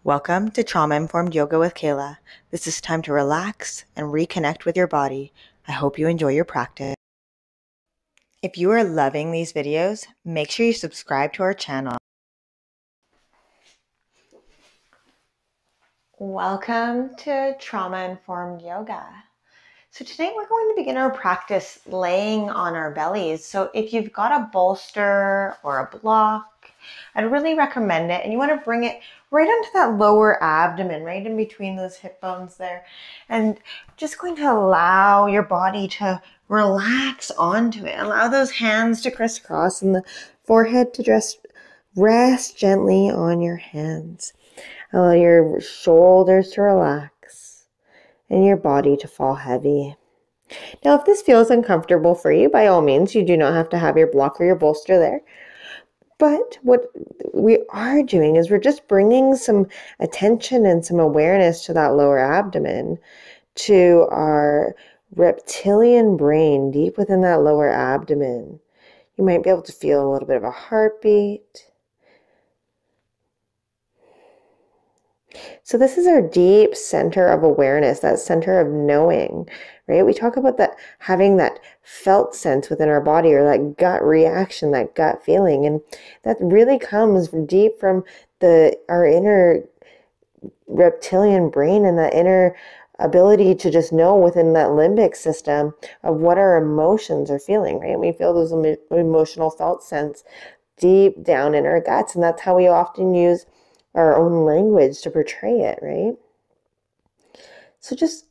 Welcome to Trauma-Informed Yoga with Kaila. This is time to relax and reconnect with your body. I hope you enjoy your practice. If you are loving these videos, make sure you subscribe to our channel. Welcome to Trauma-Informed Yoga. So today we're going to begin our practice laying on our bellies. So if you've got a bolster or a block, I'd really recommend it. And you want to bring it right onto that lower abdomen, right in between those hip bones there. And just going to allow your body to relax onto it. Allow those hands to crisscross and the forehead to just rest gently on your hands. Allow your shoulders to relax and your body to fall heavy. Now, if this feels uncomfortable for you, by all means, you do not have to have your block or your bolster there. But what we are doing is we're just bringing some attention and some awareness to that lower abdomen, to our reptilian brain deep within that lower abdomen. You might be able to feel a little bit of a heartbeat. So this is our deep center of awareness, that center of knowing, right? We talk about that, having that felt sense within our body, or that gut reaction, that gut feeling. And that really comes deep from our inner reptilian brain and that inner ability to just know within that limbic system of what our emotions are feeling, right? We feel those emotional felt sense deep down in our guts. And that's how we often use our own language to portray it, right? So just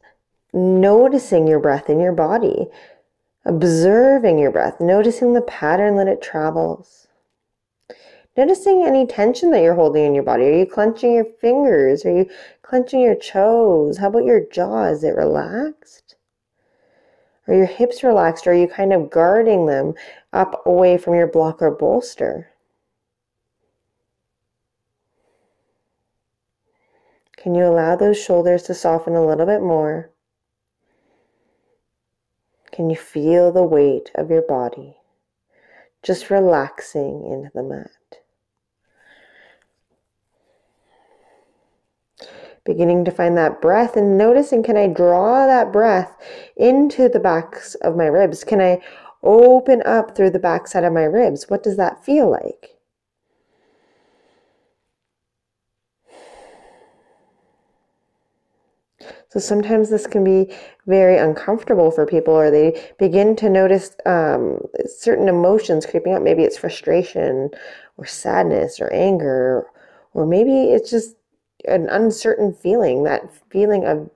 noticing your breath in your body, observing your breath, noticing the pattern that it travels. Noticing any tension that you're holding in your body. Are you clenching your fingers? Are you clenching your toes? How about your jaw? Is it relaxed? Are your hips relaxed? Or are you kind of guarding them up away from your block or bolster? Can you allow those shoulders to soften a little bit more? Can you feel the weight of your body just relaxing into the mat? Beginning to find that breath and noticing, can I draw that breath into the backs of my ribs? Can I open up through the backside of my ribs? What does that feel like? So sometimes this can be very uncomfortable for people, or they begin to notice certain emotions creeping up. Maybe it's frustration or sadness or anger, or maybe it's just an uncertain feeling, that feeling of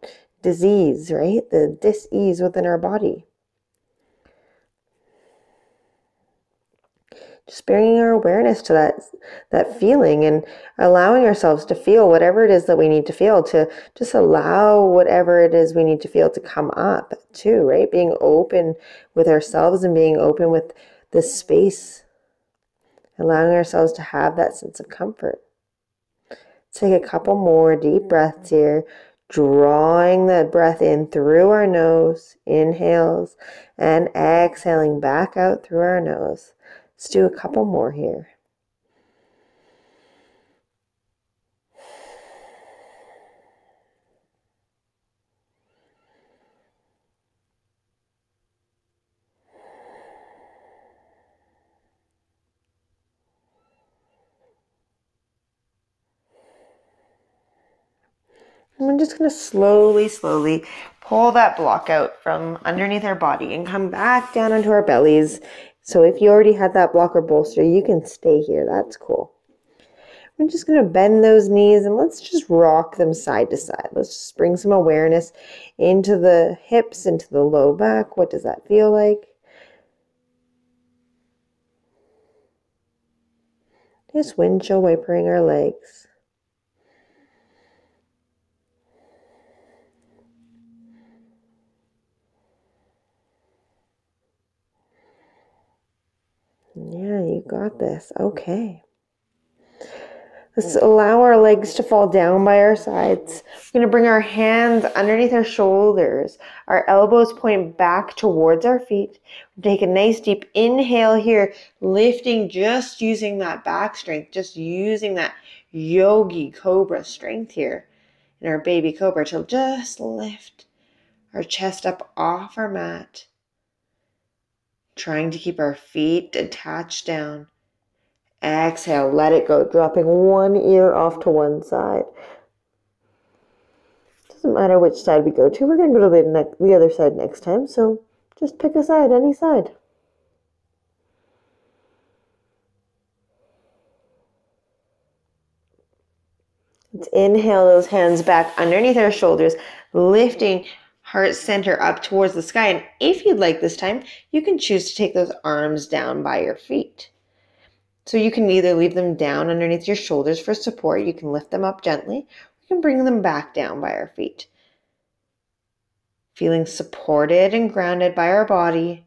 disease, right? The dis-ease within our body. Just bringing our awareness to that feeling and allowing ourselves to feel whatever it is that we need to feel, to just allow whatever it is we need to feel to come up too, right? Being open with ourselves and being open with this space, allowing ourselves to have that sense of comfort. Take a couple more deep breaths here, drawing the breath in through our nose, inhales, and exhaling back out through our nose. Let's do a couple more here. And we're just going to slowly pull that block out from underneath our body and come back down onto our bellies. So if you already had that block or bolster, you can stay here. That's cool. I'm just going to bend those knees and let's just rock them side to side. Let's just bring some awareness into the hips, into the low back. What does that feel like? Just windshield wipering our legs. Yeah, you got this. Okay. Let's allow our legs to fall down by our sides. We're going to bring our hands underneath our shoulders. Our elbows point back towards our feet. Take a nice deep inhale here, lifting, just using that back strength, just using that yogi cobra strength here in our baby cobra to just lift our chest up off our mat, trying to keep our feet attached down. Exhale, let it go, dropping one ear off to one side. Doesn't matter which side we go to. We're going to go to the other side next time, so just pick a side, any side. Let's inhale those hands back underneath our shoulders, lifting heart center up towards the sky. And if you'd like this time, you can choose to take those arms down by your feet. So you can either leave them down underneath your shoulders for support. You can lift them up gently. You can bring them back down by our feet. Feeling supported and grounded by our body.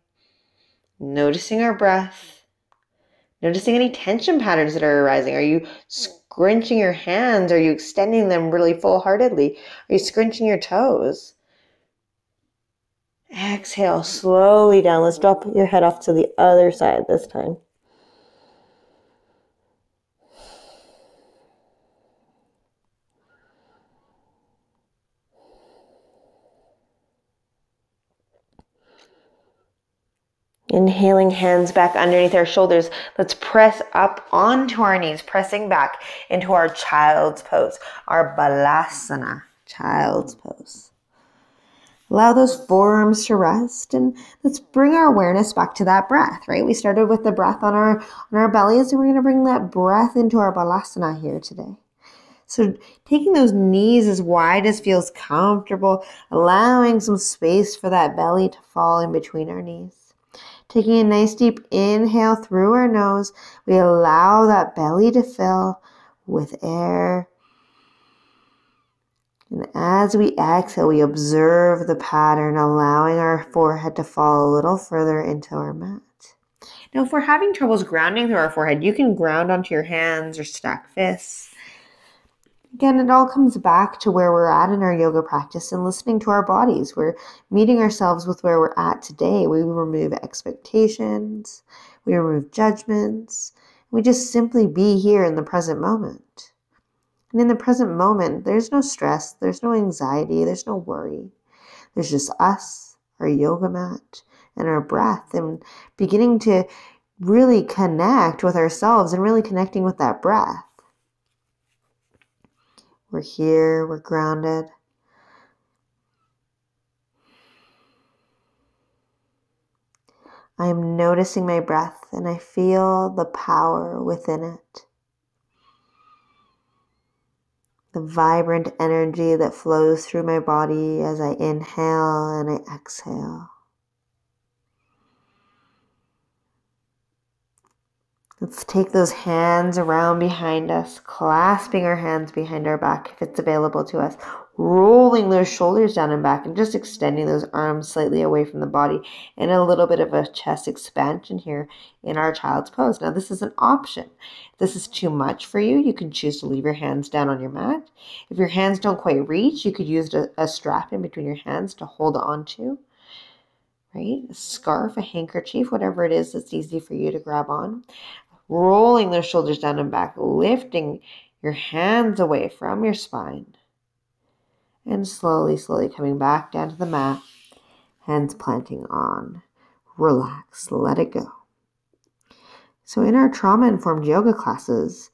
Noticing our breath. Noticing any tension patterns that are arising. Are you scrunching your hands? Are you extending them really full-heartedly? Are you scrunching your toes? Exhale slowly down. Let's drop your head off to the other side this time. Inhaling, hands back underneath our shoulders. Let's press up onto our knees, pressing back into our child's pose, our Balasana, child's pose. Allow those forearms to rest, and let's bring our awareness back to that breath, right? We started with the breath on our bellies, and we're going to bring that breath into our Balasana here today. So taking those knees as wide as feels comfortable, allowing some space for that belly to fall in between our knees. Taking a nice deep inhale through our nose, we allow that belly to fill with air. And as we exhale, we observe the pattern, allowing our forehead to fall a little further into our mat. Now, if we're having troubles grounding through our forehead, you can ground onto your hands or stack fists. Again, it all comes back to where we're at in our yoga practice and listening to our bodies. We're meeting ourselves with where we're at today. We remove expectations. We remove judgments. We just simply be here in the present moment. And in the present moment, there's no stress. There's no anxiety. There's no worry. There's just us, our yoga mat, and our breath, and beginning to really connect with ourselves and really connecting with that breath. We're here, we're grounded. I am noticing my breath and I feel the power within it. The vibrant energy that flows through my body as I inhale and I exhale. Let's take those hands around behind us, clasping our hands behind our back if it's available to us, rolling those shoulders down and back and just extending those arms slightly away from the body, and a little bit of a chest expansion here in our child's pose. Now, this is an option. If this is too much for you, you can choose to leave your hands down on your mat. If your hands don't quite reach, you could use a strap in between your hands to hold on to. Right? A scarf, a handkerchief, whatever it is that's easy for you to grab on. Rolling those shoulders down and back, lifting your hands away from your spine. And slowly, slowly coming back down to the mat, hands planting on. Relax, let it go. So in our trauma-informed yoga classes,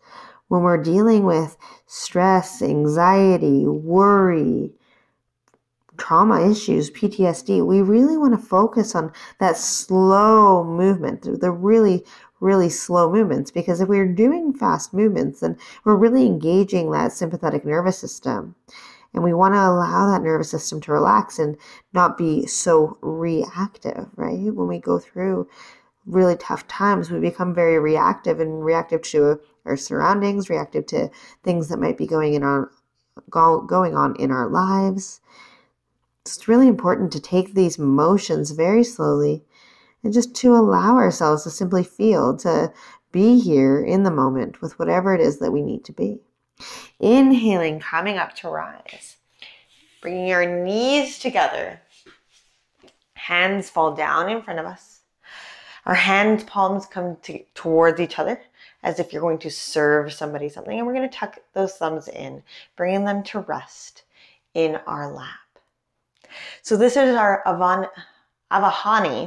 when we're dealing with stress, anxiety, worry, trauma issues, PTSD, we really want to focus on that slow movement, the really slow movements, because if we're doing fast movements, then we're really engaging that sympathetic nervous system. And we want to allow that nervous system to relax and not be so reactive, right? When we go through really tough times, we become very reactive to our surroundings, reactive to things that might be going on in our lives. It's really important to take these motions very slowly and just to allow ourselves to simply feel, to be here in the moment with whatever it is that we need to be. Inhaling, coming up to rise. Bringing our knees together. Hands fall down in front of us. Our hand palms come towards each other as if you're going to serve somebody something. And we're going to tuck those thumbs in, bringing them to rest in our lap. So this is our Avahani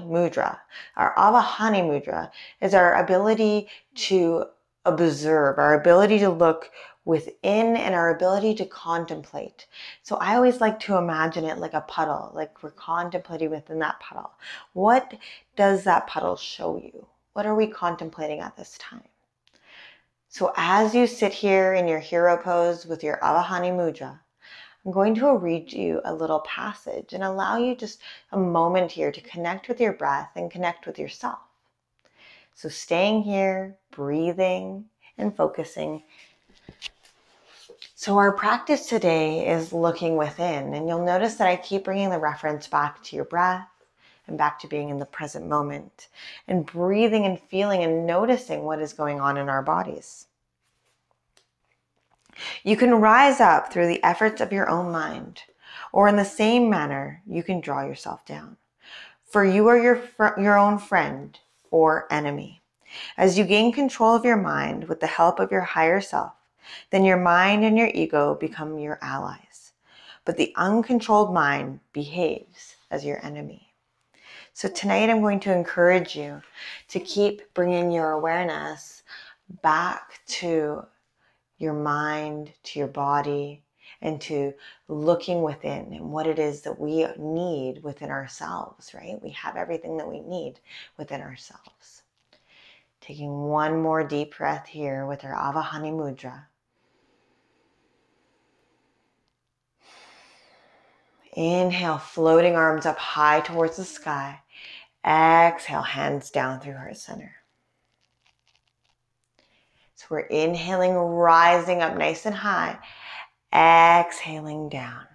Mudra. Our Avahani Mudra is our ability to observe, our ability to look within, and our ability to contemplate. So I always like to imagine it like a puddle, like we're contemplating within that puddle. What does that puddle show you? What are we contemplating at this time? So as you sit here in your hero pose with your Avahani Mudra, I'm going to read you a little passage and allow you just a moment here to connect with your breath and connect with yourself. So staying here, breathing and focusing. So our practice today is looking within, and you'll notice that I keep bringing the reference back to your breath and back to being in the present moment and breathing and feeling and noticing what is going on in our bodies. You can rise up through the efforts of your own mind, or in the same manner, you can draw yourself down. For you are your own friend or enemy. As you gain control of your mind with the help of your higher self, then your mind and your ego become your allies. But the uncontrolled mind behaves as your enemy. So tonight I'm going to encourage you to keep bringing your awareness back to your mind, to your body, and to looking within and what it is that we need within ourselves, right? We have everything that we need within ourselves. Taking one more deep breath here with our Avahani Mudra. Inhale, floating arms up high towards the sky. Exhale, hands down through heart center. So we're inhaling, rising up nice and high. Exhaling down.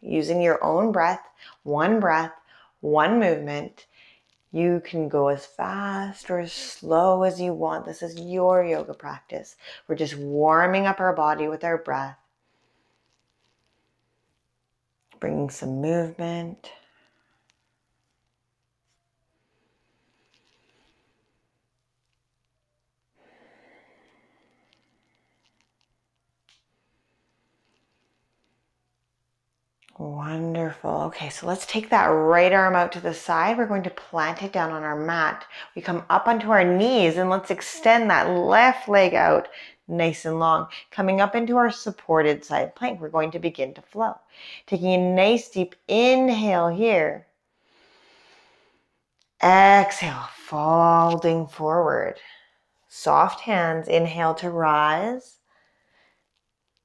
Using your own breath, one movement. You can go as fast or as slow as you want. This is your yoga practice. We're just warming up our body with our breath. Bringing some movement. Wonderful. Okay, so let's take that right arm out to the side. We're going to plant it down on our mat. We come up onto our knees and let's extend that left leg out nice and long. Coming up into our supported side plank, we're going to begin to flow. Taking a nice deep inhale here. Exhale, folding forward. Soft hands, inhale to rise.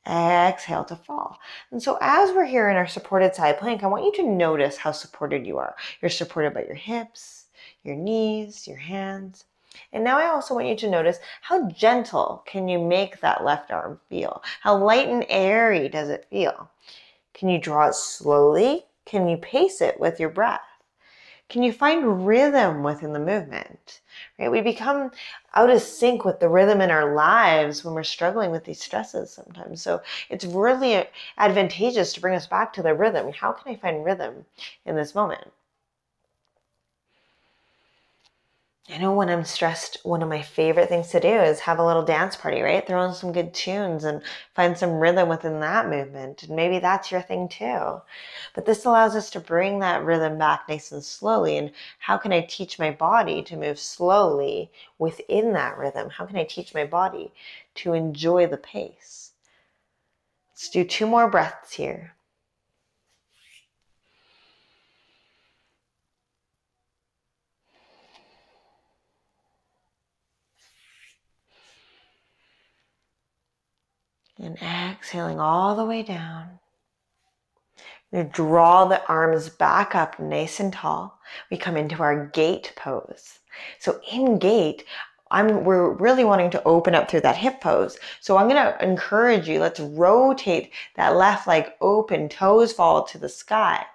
Exhale to fall. And so as we're here in our supported side plank, I want you to notice how supported you are. You're supported by your hips, your knees, your hands. And now I also want you to notice how gentle can you make that left arm feel? How light and airy does it feel? Can you draw it slowly? Can you pace it with your breath? Can you find rhythm within the movement? Right? We become out of sync with the rhythm in our lives when we're struggling with these stresses sometimes. So it's really advantageous to bring us back to the rhythm. How can I find rhythm in this moment? I know when I'm stressed, one of my favorite things to do is have a little dance party, right? Throw in some good tunes and find some rhythm within that movement. And maybe that's your thing too. But this allows us to bring that rhythm back nice and slowly. And how can I teach my body to move slowly within that rhythm? How can I teach my body to enjoy the pace? Let's do 2 more breaths here. And exhaling all the way down. We draw the arms back up nice and tall. We come into our Gait Pose. So in Gait, we're really wanting to open up through that hip pose. So I'm going to encourage you, let's rotate that left leg open, toes fall to the sky.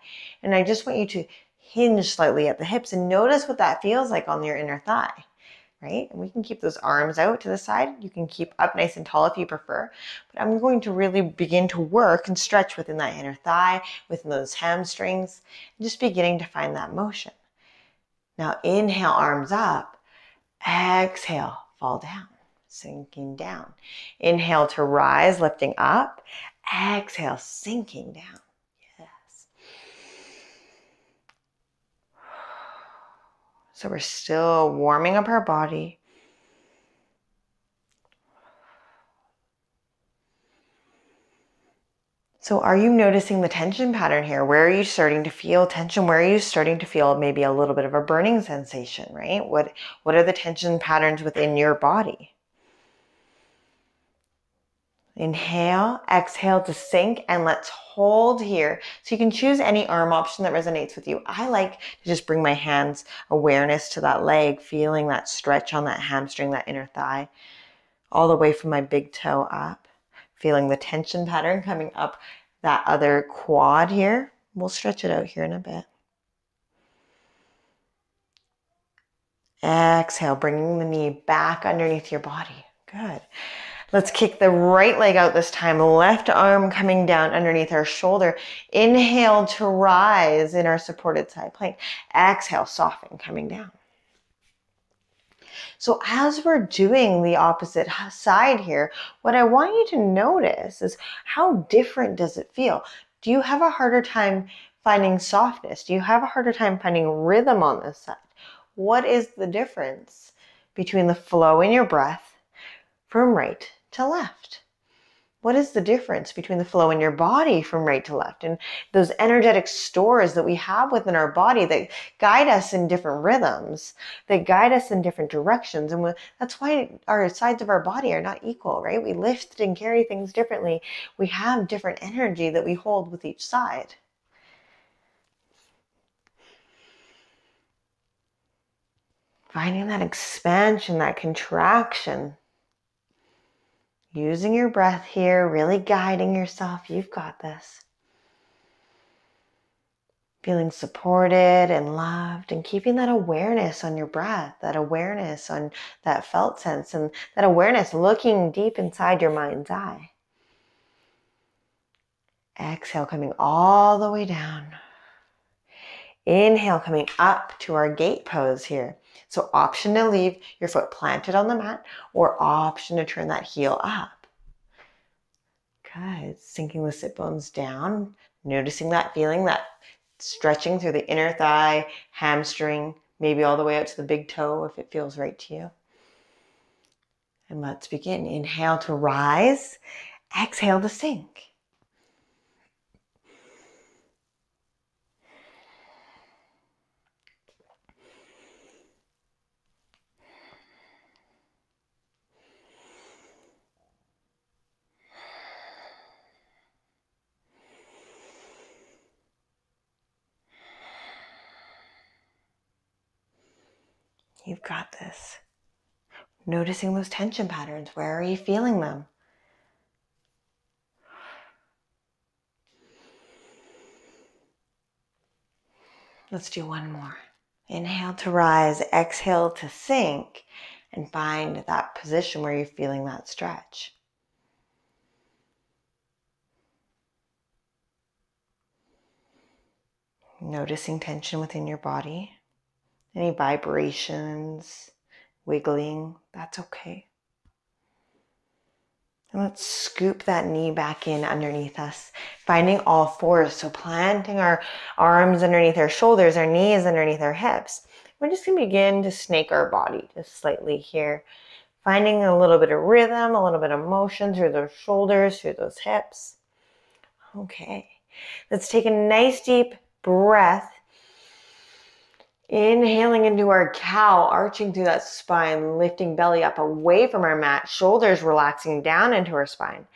And I just want you to hinge slightly at the hips and notice what that feels like on your inner thigh. Right? And we can keep those arms out to the side. You can keep up nice and tall if you prefer. But I'm going to really begin to work and stretch within that inner thigh, within those hamstrings, and just beginning to find that motion. Now inhale, arms up. Exhale, fall down. sinking down. Inhale to rise, lifting up. Exhale, sinking down. Yes. So we're still warming up our body. So are you noticing the tension pattern here? Where are you starting to feel tension? Where are you starting to feel maybe a little bit of a burning sensation, right? What are the tension patterns within your body? Inhale, exhale to sink, and let's hold here. So you can choose any arm option that resonates with you. I like to just bring my hands awareness to that leg, feeling that stretch on that hamstring, that inner thigh, all the way from my big toe up. Feeling the tension pattern coming up that other quad here. We'll stretch it out here in a bit. Exhale, bringing the knee back underneath your body. Good. Let's kick the right leg out this time. Left arm coming down underneath our shoulder. Inhale to rise in our supported side plank. Exhale, soften, coming down. So as we're doing the opposite side here, what I want you to notice is how different does it feel? Do you have a harder time finding softness? Do you have a harder time finding rhythm on this side? What is the difference between the flow in your breath from right to left? What is the difference between the flow in your body from right to left and those energetic stores that we have within our body that guide us in different rhythms, that guide us in different directions? And that's why our sides of our body are not equal, right? We lift and carry things differently. We have different energy that we hold with each side. Finding that expansion, that contraction. Using your breath here, really guiding yourself. You've got this. Feeling supported and loved and keeping that awareness on your breath, that awareness on that felt sense, and that awareness looking deep inside your mind's eye. Exhale, coming all the way down. Inhale, coming up to our gate pose here. So option to leave your foot planted on the mat or option to turn that heel up. Good. Sinking the sit bones down. Noticing that feeling, that stretching through the inner thigh, hamstring, maybe all the way out to the big toe if it feels right to you. And let's begin. Inhale to rise. Exhale to sink. You've got this. Noticing those tension patterns. Where are you feeling them? Let's do one more. Inhale to rise. Exhale to sink. And find that position where you're feeling that stretch. Noticing tension within your body. Any vibrations, wiggling, that's okay. And let's scoop that knee back in underneath us, finding all fours. So planting our arms underneath our shoulders, our knees underneath our hips. We're just going to begin to snake our body just slightly here, finding a little bit of rhythm, a little bit of motion through those shoulders, through those hips. Okay, let's take a nice deep breath. Inhaling into our cow, arching through that spine, lifting belly up away from our mat, shoulders relaxing down into our spine.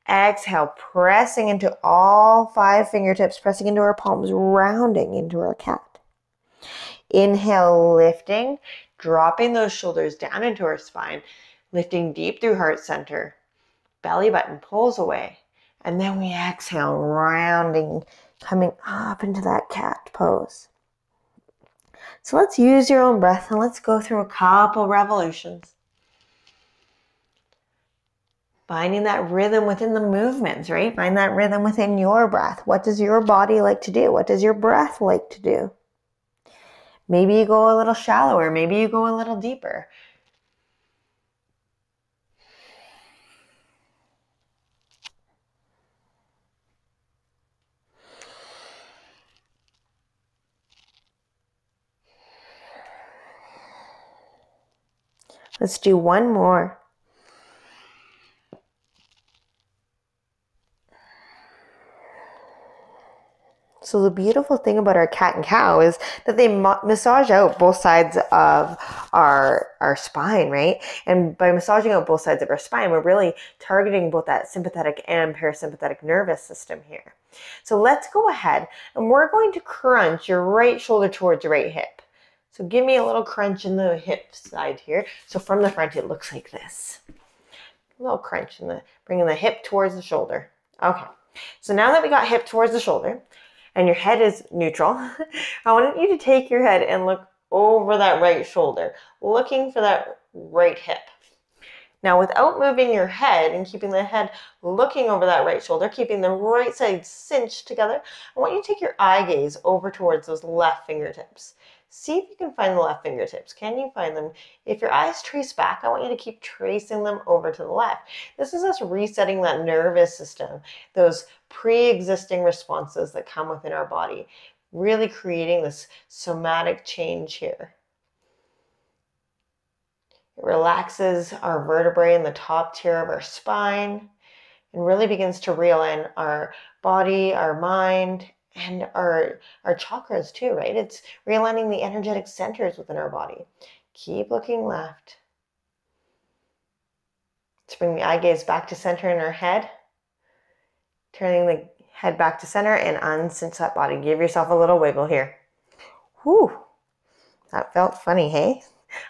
Exhale, pressing into all 5 fingertips, pressing into our palms, rounding into our cat. Inhale, lifting, dropping those shoulders down into our spine, lifting deep through heart center. Belly button pulls away. And then we exhale, rounding, coming up into that cat pose. So let's use your own breath and let's go through a couple revolutions. Finding that rhythm within the movements, right? Find that rhythm within your breath. What does your body like to do? What does your breath like to do? Maybe you go a little shallower. Maybe you go a little deeper. Let's do one more. So the beautiful thing about our cat and cow is that they massage out both sides of our spine, right? And by massaging out both sides of our spine, we're really targeting both that sympathetic and parasympathetic nervous system here. So let's go ahead and we're going to crunch your right shoulder towards your right hip. So give me a little crunch in the hip side here. So from the front, it looks like this. A little crunch in bringing the hip towards the shoulder. Okay. So now that we got hip towards the shoulder, and your head is neutral, I want you to take your head and look over that right shoulder, looking for that right hip. Now, without moving your head and keeping the head looking over that right shoulder, keeping the right side cinched together, I want you to take your eye gaze over towards those left fingertips. See if you can find the left fingertips. Can you find them? If your eyes trace back, I want you to keep tracing them over to the left. This is us resetting that nervous system, those pre-existing responses that come within our body, really creating this somatic change here. It relaxes our vertebrae in the top tier of our spine and really begins to realign our body, our mind, and our chakras too, right? It's realigning the energetic centers within our body. Keep looking left. Let's bring the eye gaze back to center in our head. Turning the head back to center and uncinch that body. Give yourself a little wiggle here. Whew. That felt funny, hey?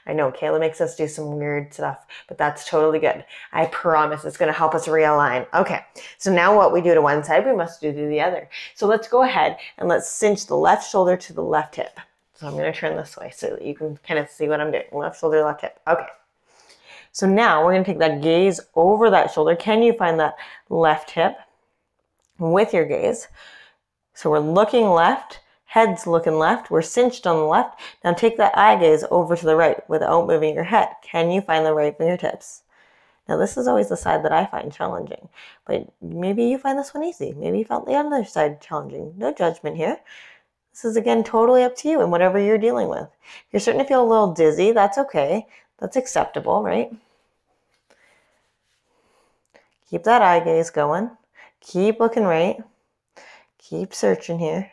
I know Kaila makes us do some weird stuff, but that's totally good. I promise it's going to help us realign. Okay, so now what we do to one side, we must do to the other. So let's go ahead and let's cinch the left shoulder to the left hip. So I'm going to turn this way so that you can kind of see what I'm doing. Left shoulder, left hip. Okay. So now we're going to take that gaze over that shoulder. Can you find that left hip with your gaze? So we're looking left. Head's looking left. We're cinched on the left. Now take that eye gaze over to the right without moving your head. Can you find the right fingertips? Now this is always the side that I find challenging, but maybe you find this one easy. Maybe you found the other side challenging. No judgment here. This is again totally up to you and whatever you're dealing with. If you're starting to feel a little dizzy, that's okay. That's acceptable, right? Keep that eye gaze going. Keep looking right. Keep searching here.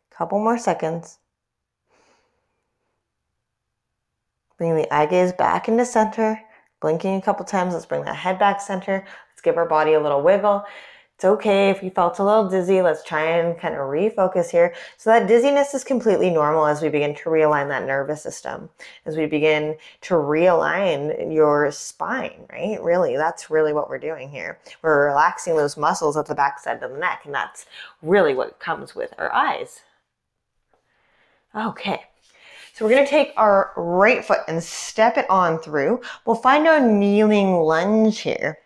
Couple more seconds. Bring the eye gaze back into center. Blinking a couple times. Let's bring that head back center. Let's give our body a little wiggle. It's okay if you felt a little dizzy. Let's try and kind of refocus here. So that dizziness is completely normal as we begin to realign that nervous system. As we begin to realign your spine, right? Really, that's really what we're doing here. We're relaxing those muscles at the back side of the neck, and that's really what comes with our eyes. Okay, so we're going to take our right foot and step it on through. We'll find our kneeling lunge here.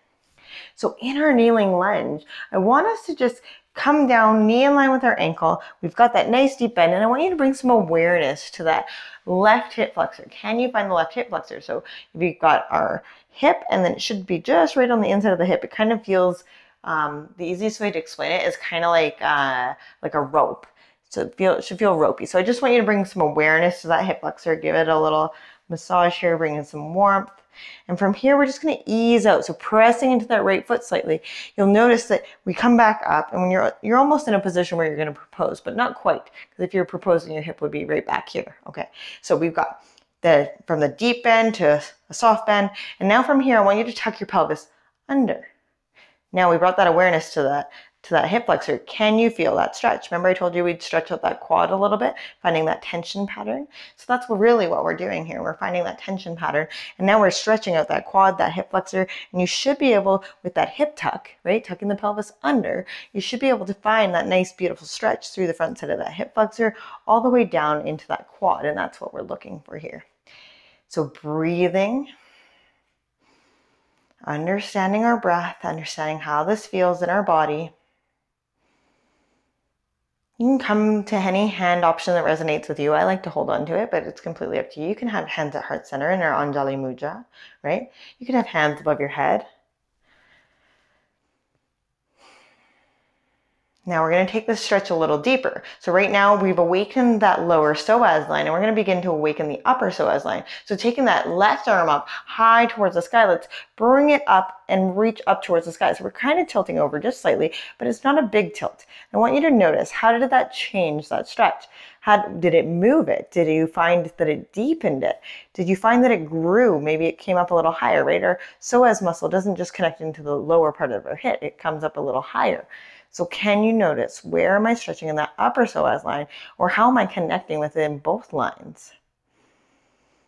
So in our kneeling lunge, I want us to just come down, knee in line with our ankle. We've got that nice deep bend, and I want you to bring some awareness to that left hip flexor. Can you find the left hip flexor? So we've got our hip, and then it should be just right on the inside of the hip. It kind of feels, the easiest way to explain it is kind of like a rope. So it should feel ropey. So I just want you to bring some awareness to that hip flexor. Give it a little massage here, bring in some warmth. And from here, we're just going to ease out. So pressing into that right foot slightly. You'll notice that we come back up, and when you're almost in a position where you're going to propose, but not quite. Because if you're proposing, your hip would be right back here. Okay. So we've got from the deep bend to a soft bend. And now from here, I want you to tuck your pelvis under. Now we brought that awareness to that hip flexor. Can you feel that stretch? Remember I told you we'd stretch out that quad a little bit, finding that tension pattern? So that's really what we're doing here. We're finding that tension pattern, and now we're stretching out that quad, that hip flexor, and you should be able, with that hip tuck, right, tucking the pelvis under, you should be able to find that nice, beautiful stretch through the front side of that hip flexor, all the way down into that quad, and that's what we're looking for here. So breathing, understanding our breath, understanding how this feels in our body. You can come to any hand option that resonates with you. I like to hold on to it, but it's completely up to you. You can have hands at heart center in our Avahani Mudra, right? You can have hands above your head. Now we're going to take this stretch a little deeper. So right now we've awakened that lower psoas line, and we're going to begin to awaken the upper psoas line. So taking that left arm up high towards the sky, let's bring it up and reach up towards the sky. So we're kind of tilting over just slightly, but it's not a big tilt. I want you to notice, how did that change that stretch? How did it move it? Did you find that it deepened it? Did you find that it grew? Maybe it came up a little higher, right? Our psoas muscle doesn't just connect into the lower part of our hip, it comes up a little higher. So can you notice, where am I stretching in that upper psoas line, or how am I connecting within both lines?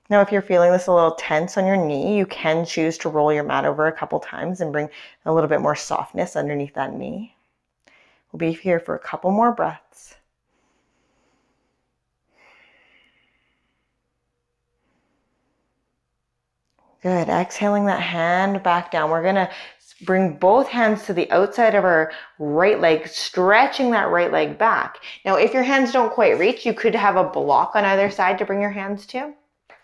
Now, if you're feeling this a little tense on your knee, you can choose to roll your mat over a couple times and bring a little bit more softness underneath that knee. We'll be here for a couple more breaths. Good. Exhaling that hand back down. We're going to bring both hands to the outside of our right leg, stretching that right leg back. Now, if your hands don't quite reach, you could have a block on either side to bring your hands to.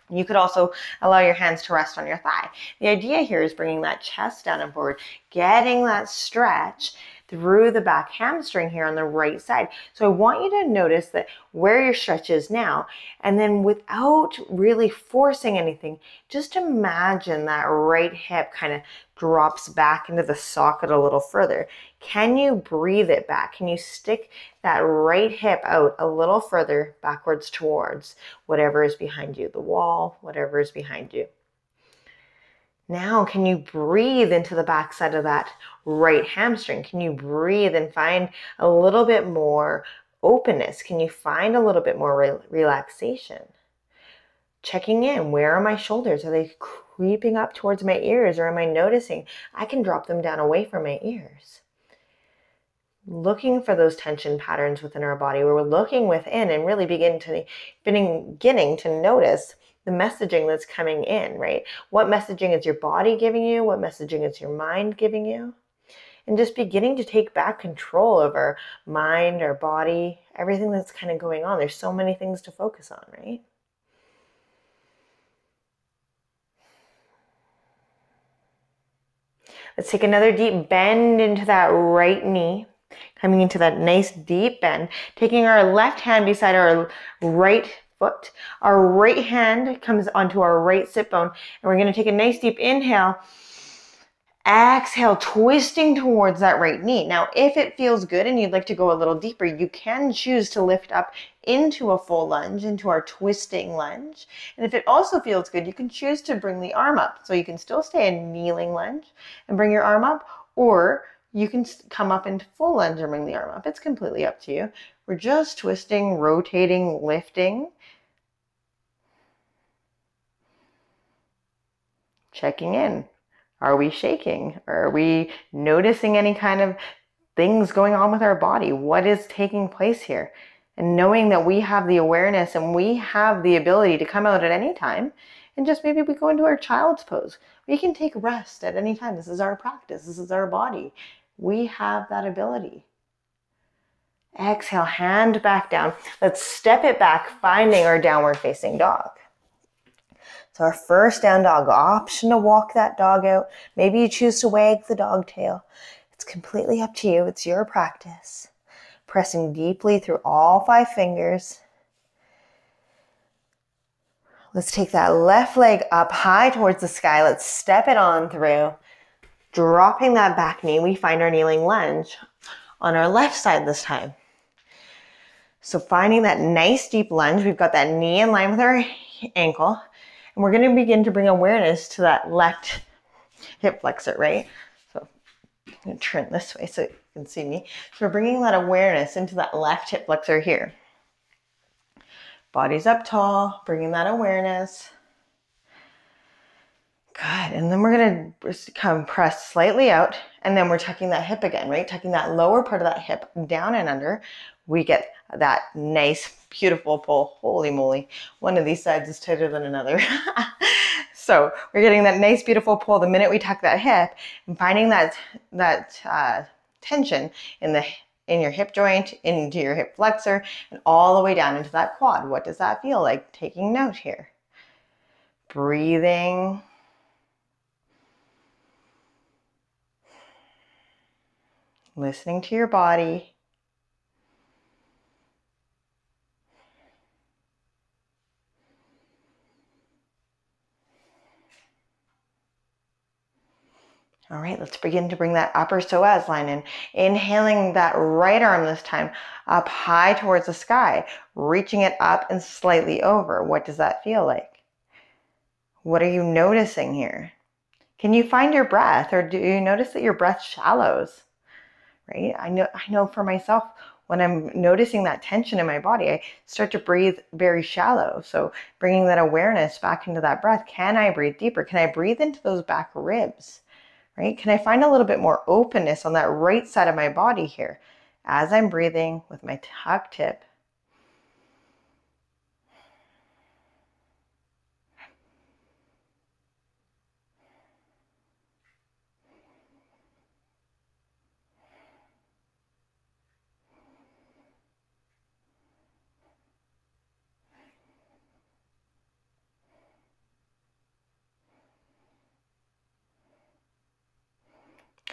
You could also allow your hands to rest on your thigh. The idea here is bringing that chest down and forward, getting that stretch through the back hamstring here on the right side. So I want you to notice that where your stretch is now, and then without really forcing anything, just imagine that right hip kind of drops back into the socket a little further. Can you breathe it back? Can you stick that right hip out a little further backwards towards whatever is behind you, the wall, whatever is behind you? Now, can you breathe into the backside of that right hamstring? Can you breathe and find a little bit more openness? Can you find a little bit more relaxation? Checking in, where are my shoulders? Are they creeping up towards my ears, or am I noticing I can drop them down away from my ears? Looking for those tension patterns within our body, where we're looking within and really beginning to notice the messaging that's coming in, right? What messaging is your body giving you? What messaging is your mind giving you? And just beginning to take back control of our mind, our body, everything that's kind of going on. There's so many things to focus on, right? Let's take another deep bend into that right knee. Coming into that nice deep bend, taking our left hand beside our right foot. Our right hand comes onto our right sit bone, and we're going to take a nice deep inhale. Exhale, twisting towards that right knee. Now, if it feels good and you'd like to go a little deeper, you can choose to lift up into a full lunge, into our twisting lunge. And if it also feels good, you can choose to bring the arm up. So you can still stay in kneeling lunge and bring your arm up, or you can come up into full lunge and bring the arm up. It's completely up to you. We're just twisting, rotating, lifting. Checking in. Are we shaking? Are we noticing any kind of things going on with our body? What is taking place here? And knowing that we have the awareness and we have the ability to come out at any time, and just maybe we go into our child's pose. We can take rest at any time. This is our practice. This is our body. We have that ability. Exhale, hand back down. Let's step it back, finding our downward facing dog. So our first down dog, option to walk that dog out. Maybe you choose to wag the dog tail. It's completely up to you. It's your practice. Pressing deeply through all 5 fingers. Let's take that left leg up high towards the sky. Let's step it on through. Dropping that back knee, we find our kneeling lunge on our left side this time. So finding that nice deep lunge, we've got that knee in line with our ankle, and we're going to begin to bring awareness to that left hip flexor, right? So I'm going to turn this way so you can see me. So we're bringing that awareness into that left hip flexor here. Body's up tall, bringing that awareness. Good, and then we're going to come press slightly out, and then we're tucking that hip again, right? Tucking that lower part of that hip down and under. We get that nice, beautiful pull. Holy moly, one of these sides is tighter than another. So we're getting that nice, beautiful pull the minute we tuck that hip, and finding that tension in your hip joint, into your hip flexor, and all the way down into that quad. What does that feel like? Taking note here. Breathing. Listening to your body. All right, let's begin to bring that upper psoas line in. Inhaling that right arm this time up high towards the sky, reaching it up and slightly over. What does that feel like? What are you noticing here? Can you find your breath, or do you notice that your breath shallows? Right? I know for myself, when I'm noticing that tension in my body, I start to breathe very shallow. So bringing that awareness back into that breath. Can I breathe deeper? Can I breathe into those back ribs? Right? Can I find a little bit more openness on that right side of my body here as I'm breathing with my tuck tip?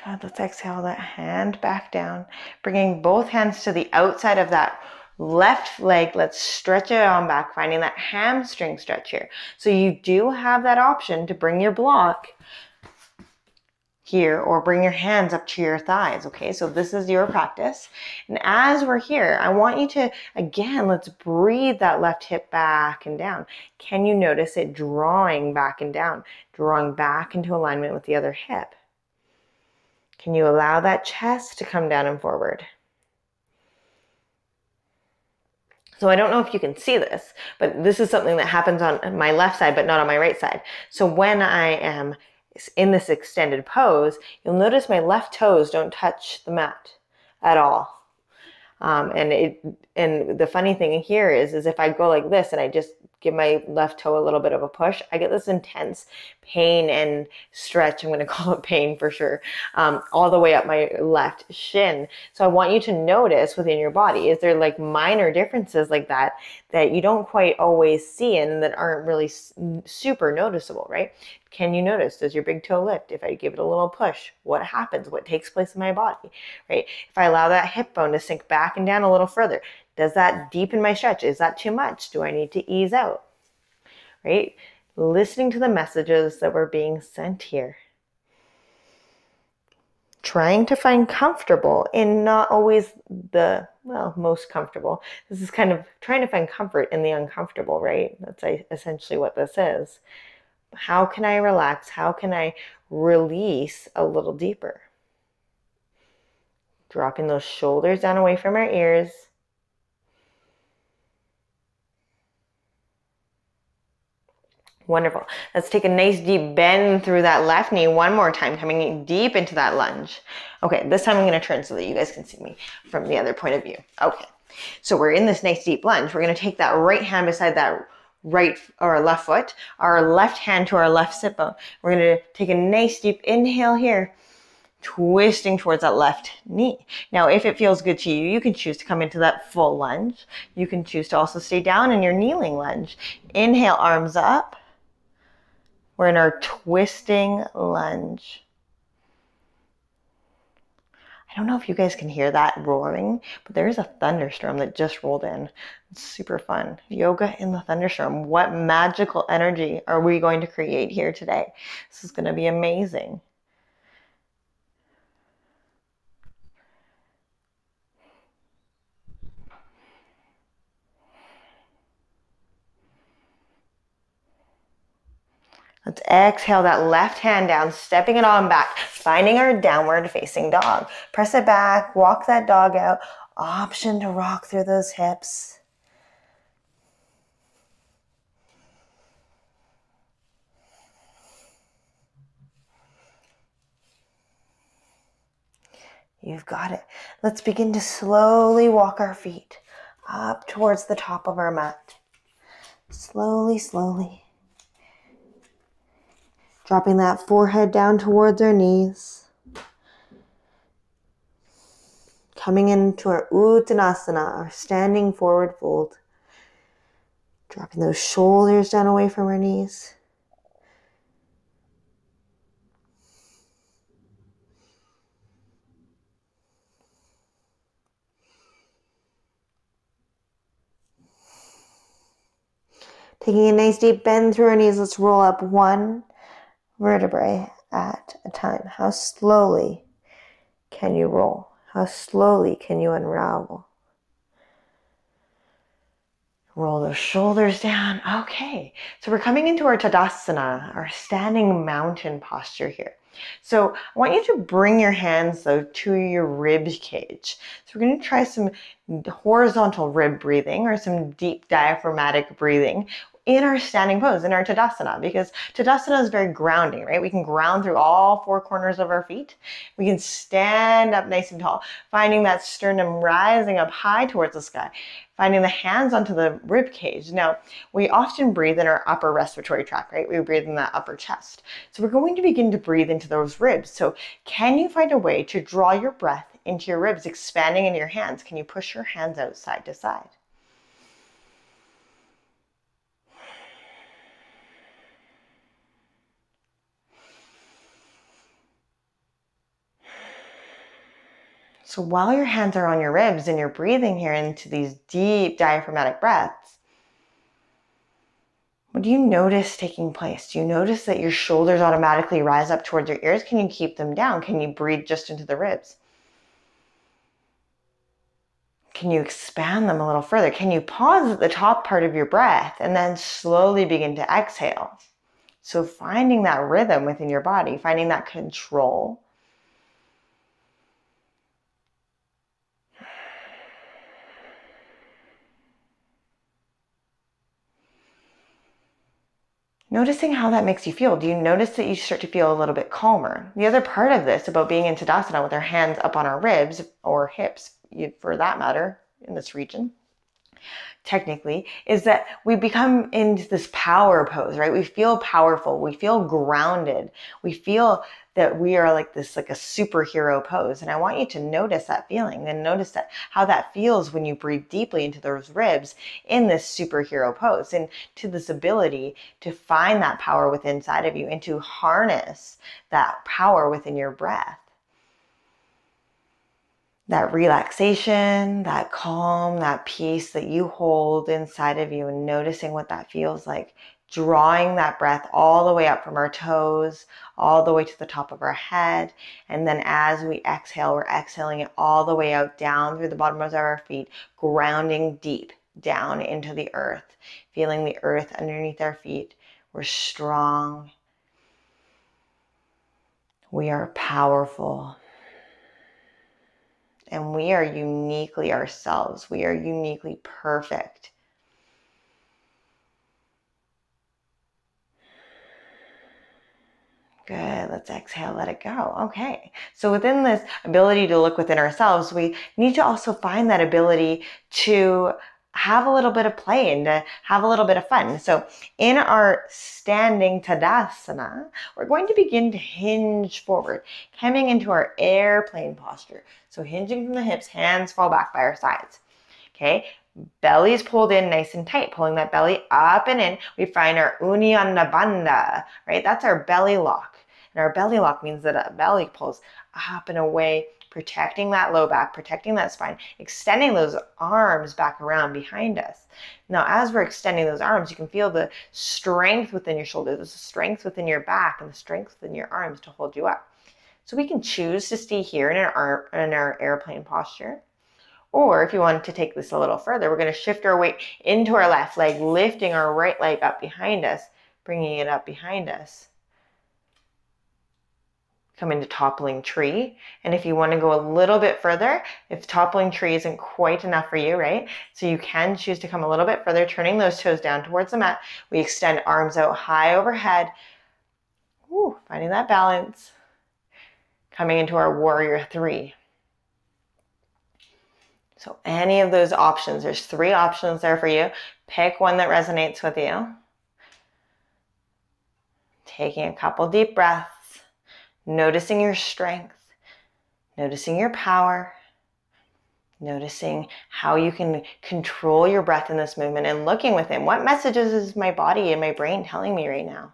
Good. Let's exhale that hand back down, bringing both hands to the outside of that left leg. Let's stretch it on back, finding that hamstring stretch here. So you do have that option to bring your block here or bring your hands up to your thighs. Okay, so this is your practice. And as we're here, I want you to, again, let's breathe that left hip back and down. Can you notice it drawing back and down, drawing back into alignment with the other hip? Can you allow that chest to come down and forward? So I don't know if you can see this, but this is something that happens on my left side, but not on my right side. So when I am in this extended pose, you'll notice my left toes don't touch the mat at all. And the funny thing here is if I go like this and I just give my left toe a little bit of a push, I get this intense pain and stretch. I'm going to call it pain for sure, all the way up my left shin. So I want you to notice within your body, is there like minor differences like that you don't quite always see and that aren't really super noticeable, right? Can you notice, does your big toe lift? If I give it a little push, what happens? What takes place in my body, right? If I allow that hip bone to sink back and down a little further, does that deepen my stretch? Is that too much? Do I need to ease out, right? Listening to the messages that were being sent here. Trying to find comfortable in not always the, well, most comfortable. This is kind of trying to find comfort in the uncomfortable, right? That's essentially what this is. How can I relax? How can I release a little deeper? Dropping those shoulders down away from our ears. Wonderful. Let's take a nice deep bend through that left knee one more time, coming deep into that lunge. Okay, this time I'm going to turn so that you guys can see me from the other point of view. Okay, so we're in this nice deep lunge. We're going to take that right hand beside that right or left foot, our left hand to our left sit bone. We're going to take a nice deep inhale here, twisting towards that left knee. Now, if it feels good to you, you can choose to come into that full lunge. You can choose to also stay down in your kneeling lunge. Inhale, arms up. We're in our twisting lunge. I don't know if you guys can hear that roaring, but there's a thunderstorm that just rolled in. It's super fun. Yoga in the thunderstorm. What magical energy are we going to create here today? This is going to be amazing. Let's exhale that left hand down, stepping it on back, finding our downward facing dog. Press it back, walk that dog out. Option to rock through those hips. You've got it. Let's begin to slowly walk our feet up towards the top of our mat. Slowly, slowly. Dropping that forehead down towards our knees. Coming into our Uttanasana, our standing forward fold. Dropping those shoulders down away from our knees. Taking a nice deep bend through our knees, let's roll up one vertebrae at a time. How slowly can you roll? How slowly can you unravel? Roll those shoulders down. Okay, so we're coming into our Tadasana, our standing mountain posture here. So I want you to bring your hands though to your rib cage. So we're going to try some horizontal rib breathing or some deep diaphragmatic breathing in our standing pose, in our Tadasana, because Tadasana is very grounding, right? We can ground through all four corners of our feet. We can stand up nice and tall, finding that sternum rising up high towards the sky, finding the hands onto the rib cage. Now, we often breathe in our upper respiratory tract, right? We breathe in that upper chest. So we're going to begin to breathe into those ribs. So can you find a way to draw your breath into your ribs, expanding in your hands? Can you push your hands out side to side? So while your hands are on your ribs and you're breathing here into these deep diaphragmatic breaths, what do you notice taking place? Do you notice that your shoulders automatically rise up towards your ears? Can you keep them down? Can you breathe just into the ribs? Can you expand them a little further? Can you pause at the top part of your breath and then slowly begin to exhale? So finding that rhythm within your body, finding that control. Noticing how that makes you feel. Do you notice that you start to feel a little bit calmer? The other part of this about being in Tadasana with our hands up on our ribs or hips, for that matter, in this region, technically, is that we become into this power pose, right? We feel powerful. We feel grounded. We feel that we are like this, like a superhero pose. And I want you to notice that feeling and notice that how that feels when you breathe deeply into those ribs in this superhero pose, and to this ability to find that power within inside of you and to harness that power within your breath. That relaxation, that calm, that peace that you hold inside of you, and noticing what that feels like. Drawing that breath all the way up from our toes, all the way to the top of our head. And then as we exhale, we're exhaling it all the way out, down through the bottoms of our feet, grounding deep down into the earth, feeling the earth underneath our feet. We're strong. We are powerful. And we are uniquely ourselves. We are uniquely perfect. Good. Let's exhale, let it go. Okay. So within this ability to look within ourselves, we need to also find that ability to have a little bit of play and to have a little bit of fun. So in our standing Tadasana, we're going to begin to hinge forward, coming into our airplane posture. So hinging from the hips, hands fall back by our sides. Okay, belly is pulled in nice and tight, pulling that belly up and in. We find our Uddiyana Bandha, right? That's our belly lock. And our belly lock means that a belly pulls up and away, protecting that low back, protecting that spine, extending those arms back around behind us. Now, as we're extending those arms, you can feel the strength within your shoulders, the strength within your back, and the strength within your arms to hold you up. So we can choose to stay here in our airplane posture. Or if you want to take this a little further, we're going to shift our weight into our left leg, lifting our right leg up behind us, bringing it up behind us. Come into toppling tree. And if you want to go a little bit further, if toppling tree isn't quite enough for you, right? So you can choose to come a little bit further, turning those toes down towards the mat. We extend arms out high overhead. Woo, finding that balance. Coming into our warrior three. So any of those options, there's 3 options there for you. Pick one that resonates with you. Taking a couple deep breaths, noticing your strength, noticing your power, noticing how you can control your breath in this movement, and looking within. What messages is my body and my brain telling me right now?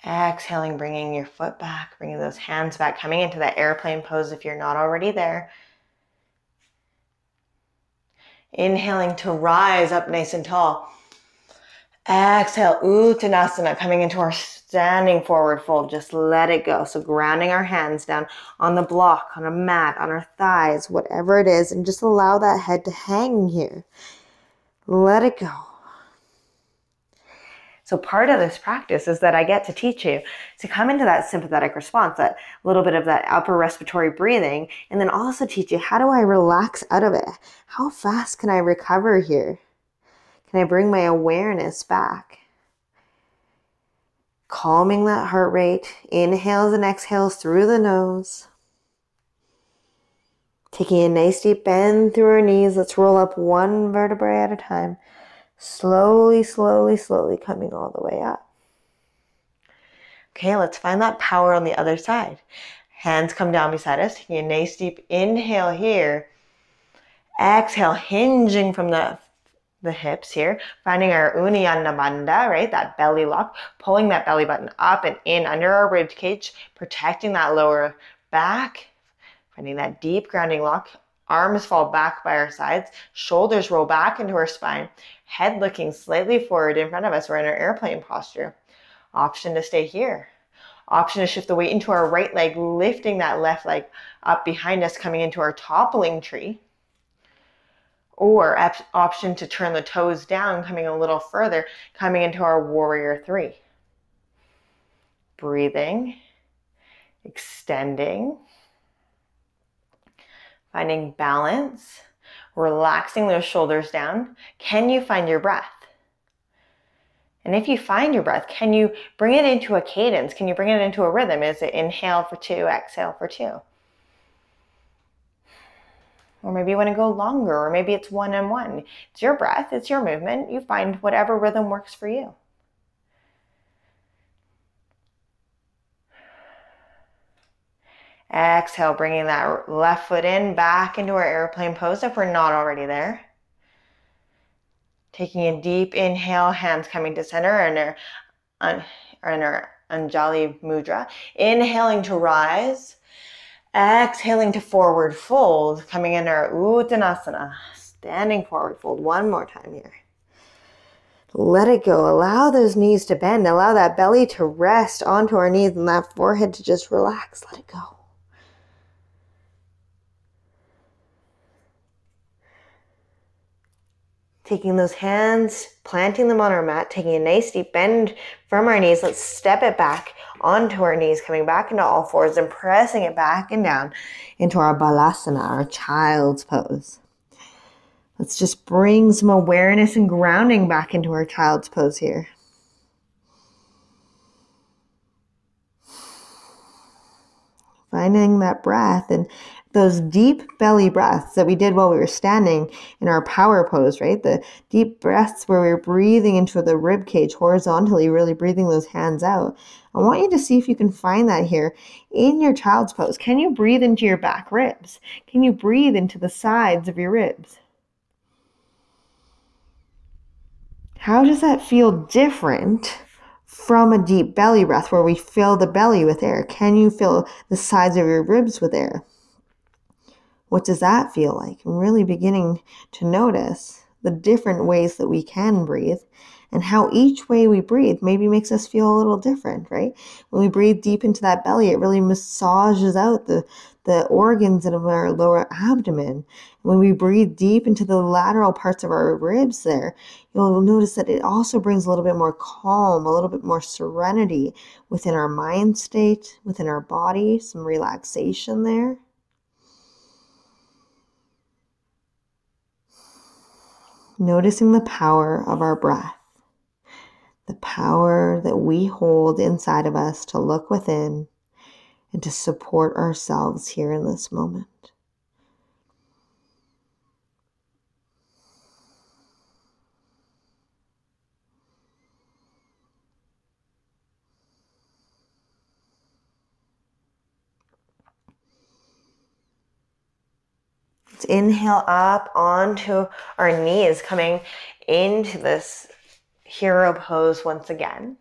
Exhaling, bringing your foot back, bringing those hands back, coming into that airplane pose if you're not already there. Inhaling to rise up nice and tall. Exhale, Uttanasana, coming into our standing forward fold. Just let it go. So grounding our hands down on the block, on a mat, on our thighs, whatever it is, and just allow that head to hang here. Let it go. So part of this practice is that I get to teach you to come into that sympathetic response, that little bit of that upper respiratory breathing, and then also teach you, how do I relax out of it? How fast can I recover here? Can I bring my awareness back? Calming that heart rate, inhales and exhales through the nose. Taking a nice deep bend through our knees. Let's roll up one vertebrae at a time. Slowly, slowly, slowly coming all the way up. Okay, let's find that power on the other side. Hands come down beside us. Taking a nice deep inhale here. Exhale, hinging from the hips here, finding our Uddiyana Bandha, right? That belly lock, pulling that belly button up and in under our rib cage, protecting that lower back, finding that deep grounding lock. Arms fall back by our sides, shoulders roll back into our spine, head looking slightly forward in front of us. We're in our airplane posture. Option to stay here. Option to shift the weight into our right leg, lifting that left leg up behind us, coming into our toppling tree. Or option to turn the toes down, coming a little further, coming into our warrior three. Breathing, extending, finding balance, relaxing those shoulders down. Can you find your breath? And if you find your breath, can you bring it into a cadence? Can you bring it into a rhythm? Is it inhale for 2, exhale for 2? Or maybe you want to go longer, or maybe it's 1 and 1. It's your breath, it's your movement. You find whatever rhythm works for you. Exhale, bringing that left foot in, back into our airplane pose if we're not already there. Taking a deep inhale, hands coming to center in our Avahani Mudra. Inhaling to rise. Exhaling to forward fold, coming in our Uttanasana, standing forward fold. One more time here. Let it go. Allow those knees to bend. Allow that belly to rest onto our knees and that forehead to just relax. Let it go. Taking those hands, planting them on our mat, taking a nice deep bend from our knees. Let's step it back onto our knees, coming back into all fours and pressing it back and down into our Balasana, our child's pose. Let's just bring some awareness and grounding back into our child's pose here. Finding that breath and those deep belly breaths that we did while we were standing in our power pose, right? The deep breaths where we're breathing into the rib cage horizontally, really breathing those hands out. I want you to see if you can find that here in your child's pose. Can you breathe into your back ribs? Can you breathe into the sides of your ribs? How does that feel different from a deep belly breath where we fill the belly with air? Can you fill the sides of your ribs with air? What does that feel like? I'm really beginning to notice the different ways that we can breathe and how each way we breathe maybe makes us feel a little different, right? When we breathe deep into that belly, it really massages out the organs in our lower abdomen. When we breathe deep into the lateral parts of our ribs there, you'll notice that it also brings a little bit more calm, a little bit more serenity within our mind state, within our body, some relaxation there. Noticing the power of our breath, the power that we hold inside of us to look within and to support ourselves here in this moment. Let's inhale up onto our knees, coming into this hero pose once again.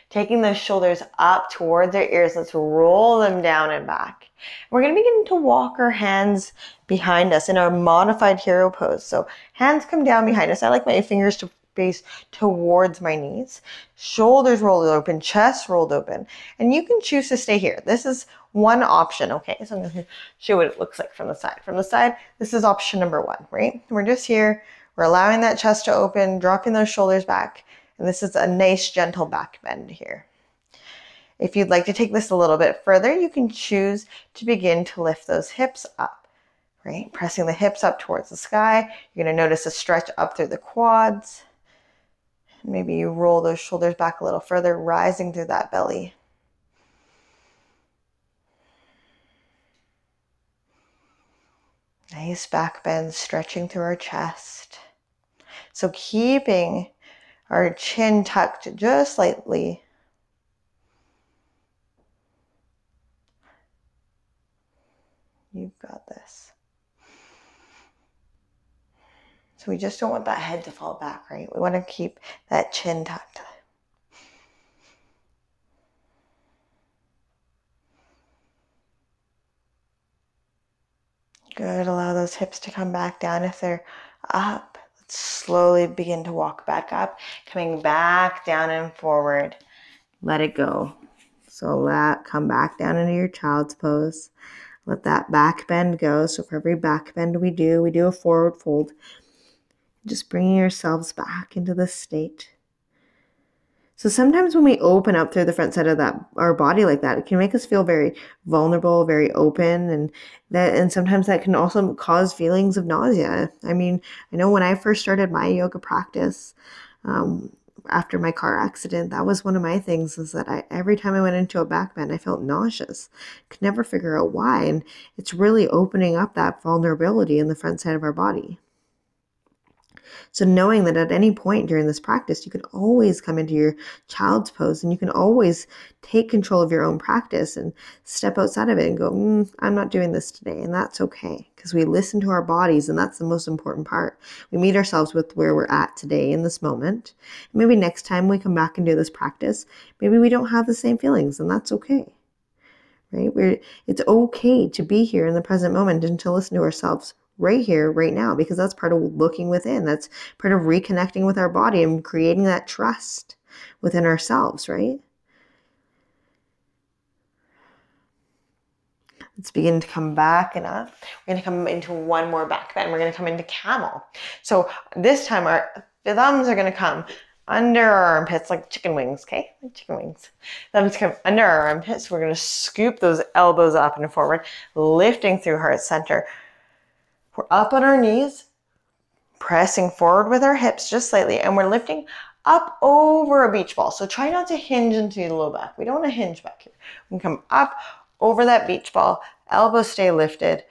Taking those shoulders up towards our ears, let's roll them down and back. We're going to begin to walk our hands behind us in our modified hero pose. So hands come down behind us. I like my fingers to face towards my knees. Shoulders rolled open, chest rolled open. And you can choose to stay here. This is one option, okay? So I'm going to show you what it looks like from the side. From the side, this is option number one, right? We're just here. We're allowing that chest to open, dropping those shoulders back. And this is a nice, gentle back bend here. If you'd like to take this a little bit further, you can choose to begin to lift those hips up, right? Pressing the hips up towards the sky. You're going to notice a stretch up through the quads. Maybe you roll those shoulders back a little further, rising through that belly. Nice back bend, stretching through our chest. So keeping our chin tucked just slightly. You've got this. So we just don't want that head to fall back, right? We want to keep that chin tucked. Good, allow those hips to come back down. If they're up, let's slowly begin to walk back up, coming back down and forward. Let it go. So come back down into your child's pose. Let that back bend go. So for every back bend we do a forward fold. Just bringing yourselves back into this state. So sometimes when we open up through the front side of our body like that, it can make us feel very vulnerable, very open, and sometimes that can also cause feelings of nausea. I mean, I know when I first started my yoga practice, after my car accident, that was one of my things, is that every time I went into a back bend, I felt nauseous. Could never figure out why, and it's really opening up that vulnerability in the front side of our body. So knowing that at any point during this practice, you can always come into your child's pose, and you can always take control of your own practice and step outside of it and go, I'm not doing this today. And that's okay, because we listen to our bodies, and that's the most important part. We meet ourselves with where we're at today in this moment. Maybe next time we come back and do this practice, maybe we don't have the same feelings, and that's okay. Right? It's okay to be here in the present moment and to listen to ourselves right here, right now, because that's part of looking within. That's part of reconnecting with our body and creating that trust within ourselves, right? Let's begin to come back and up. We're going to come into one more back bend. We're going to come into camel. So this time our thumbs are going to come under our armpits like chicken wings, okay? Like chicken wings. Thumbs come under our armpits. We're going to scoop those elbows up and forward, lifting through heart center. We're up on our knees, pressing forward with our hips just slightly, and we're lifting up over a beach ball. So try not to hinge into the low back. We don't want to hinge back here. We can come up over that beach ball, elbows stay lifted,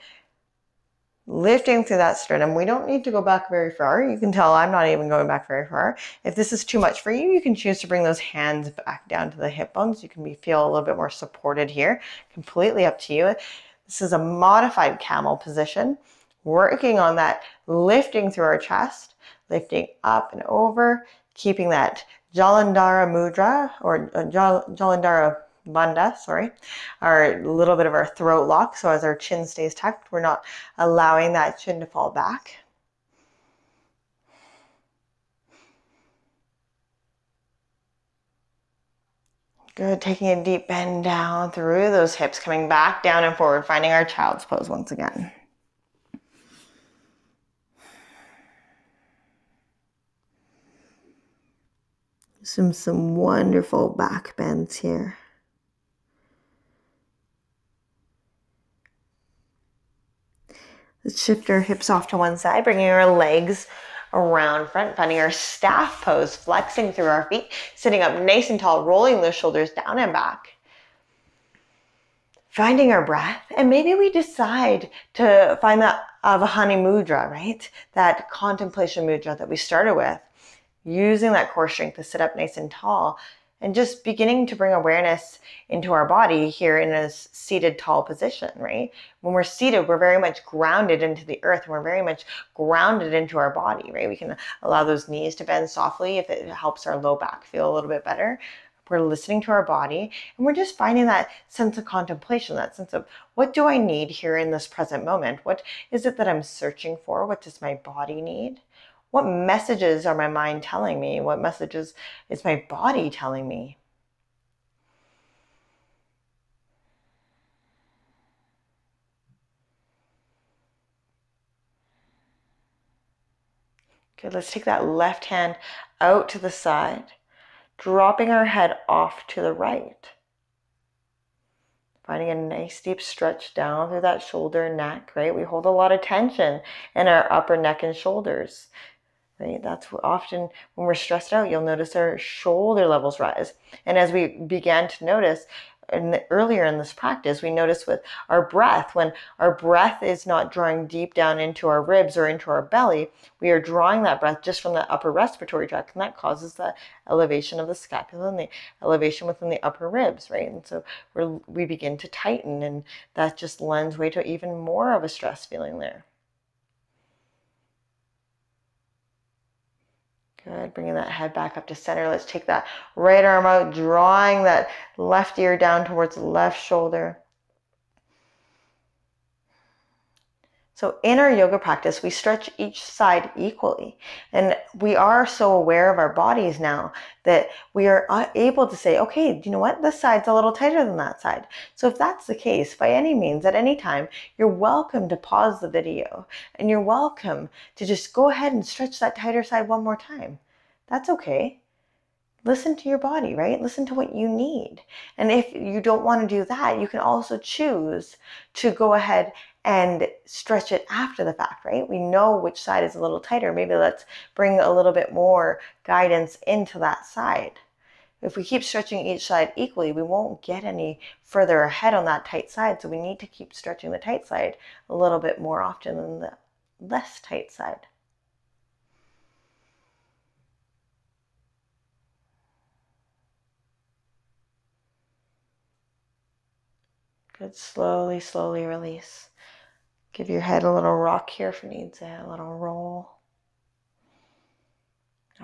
lifting through that sternum. We don't need to go back very far. You can tell I'm not even going back very far. If this is too much for you, you can choose to bring those hands back down to the hip bones. You can feel a little bit more supported here. Completely up to you. This is a modified camel position. Working on that, lifting through our chest, lifting up and over, keeping that Jalandhara Mudra, or Jalandhara Bandha, our little bit of our throat lock. So as our chin stays tucked, we're not allowing that chin to fall back. Good, taking a deep bend down through those hips, coming back down and forward, finding our child's pose once again. Some wonderful back bends here. Let's shift our hips off to one side, bringing our legs around front, finding our staff pose, flexing through our feet, sitting up nice and tall, rolling those shoulders down and back. Finding our breath, and maybe we decide to find that Avahani Mudra, right? That contemplation mudra that we started with. Using that core strength to sit up nice and tall, and just beginning to bring awareness into our body here in a seated tall position, right? When we're seated, we're very much grounded into the earth. We're very much grounded into our body, right? We can allow those knees to bend softly if it helps our low back feel a little bit better. We're listening to our body, and we're just finding that sense of contemplation, that sense of, what do I need here in this present moment? What is it that I'm searching for? What does my body need? What messages are my mind telling me? What messages is my body telling me? Good, let's take that left hand out to the side, dropping our head off to the right. Finding a nice deep stretch down through that shoulder and neck, right? We hold a lot of tension in our upper neck and shoulders, right? That's often when we're stressed out, you'll notice our shoulder levels rise. And as we began to notice earlier in this practice, we notice with our breath, when our breath is not drawing deep down into our ribs or into our belly, we are drawing that breath just from the upper respiratory tract, and that causes the elevation of the scapula and the elevation within the upper ribs, right? And so we begin to tighten, and that just lends way to even more of a stress feeling there. Good, bringing that head back up to center. Let's take that right arm out, drawing that left ear down towards the left shoulder. So in our yoga practice, we stretch each side equally. And we are so aware of our bodies now that we are able to say, okay, you know what? This side's a little tighter than that side. So if that's the case, by any means, at any time, you're welcome to pause the video and you're welcome to just go ahead and stretch that tighter side one more time. That's okay. Listen to your body, right? Listen to what you need. And if you don't want to do that, you can also choose to go ahead and stretch it after the fact, right? We know which side is a little tighter. Maybe let's bring a little bit more guidance into that side. If we keep stretching each side equally, we won't get any further ahead on that tight side. So we need to keep stretching the tight side a little bit more often than the less tight side. Good, slowly, slowly release. Give your head a little rock here if it needs a little roll.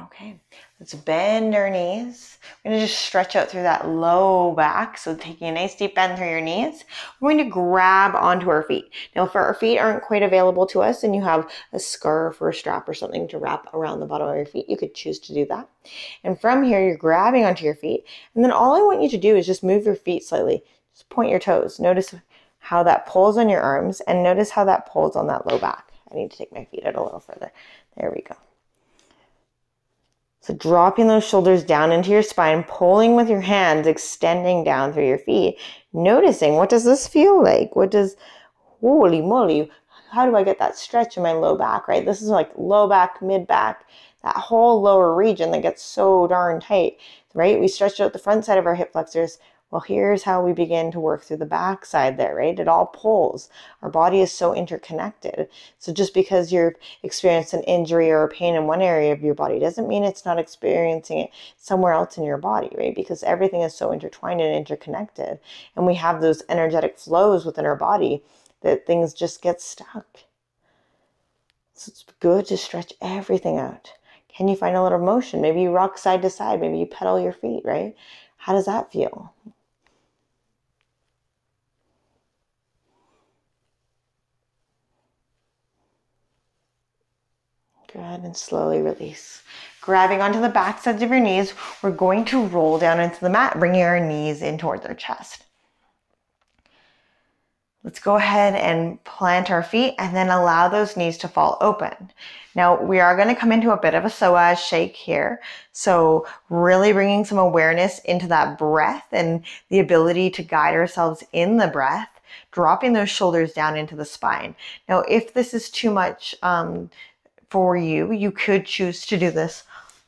Okay, let's bend our knees. We're going to just stretch out through that low back. So taking a nice deep bend through your knees. We're going to grab onto our feet. Now, if our feet aren't quite available to us and you have a scarf or a strap or something to wrap around the bottom of your feet, you could choose to do that. And from here, you're grabbing onto your feet. And then all I want you to do is just move your feet slightly. Just point your toes. Notice how that pulls on your arms and notice how that pulls on that low back. I need to take my feet out a little further. There we go. So dropping those shoulders down into your spine, pulling with your hands, extending down through your feet, noticing what does this feel like? What does, holy moly, how do I get that stretch in my low back, right? This is like low back, mid back, that whole lower region that gets so darn tight, right? We stretched out the front side of our hip flexors. Well, here's how we begin to work through the back side there, right? It all pulls. Our body is so interconnected. So just because you've experienced an injury or a pain in one area of your body doesn't mean it's not experiencing it somewhere else in your body, right? Because everything is so intertwined and interconnected. And we have those energetic flows within our body that things just get stuck. So it's good to stretch everything out. Can you find a little motion? Maybe you rock side to side. Maybe you pedal your feet, right? How does that feel? Good, and slowly release. Grabbing onto the back sides of your knees, we're going to roll down into the mat, bringing our knees in towards our chest. Let's go ahead and plant our feet and then allow those knees to fall open. Now we are going to come into a bit of a Psoas Shake here. So really bringing some awareness into that breath and the ability to guide ourselves in the breath, dropping those shoulders down into the spine. Now, if this is too much for you, you could choose to do this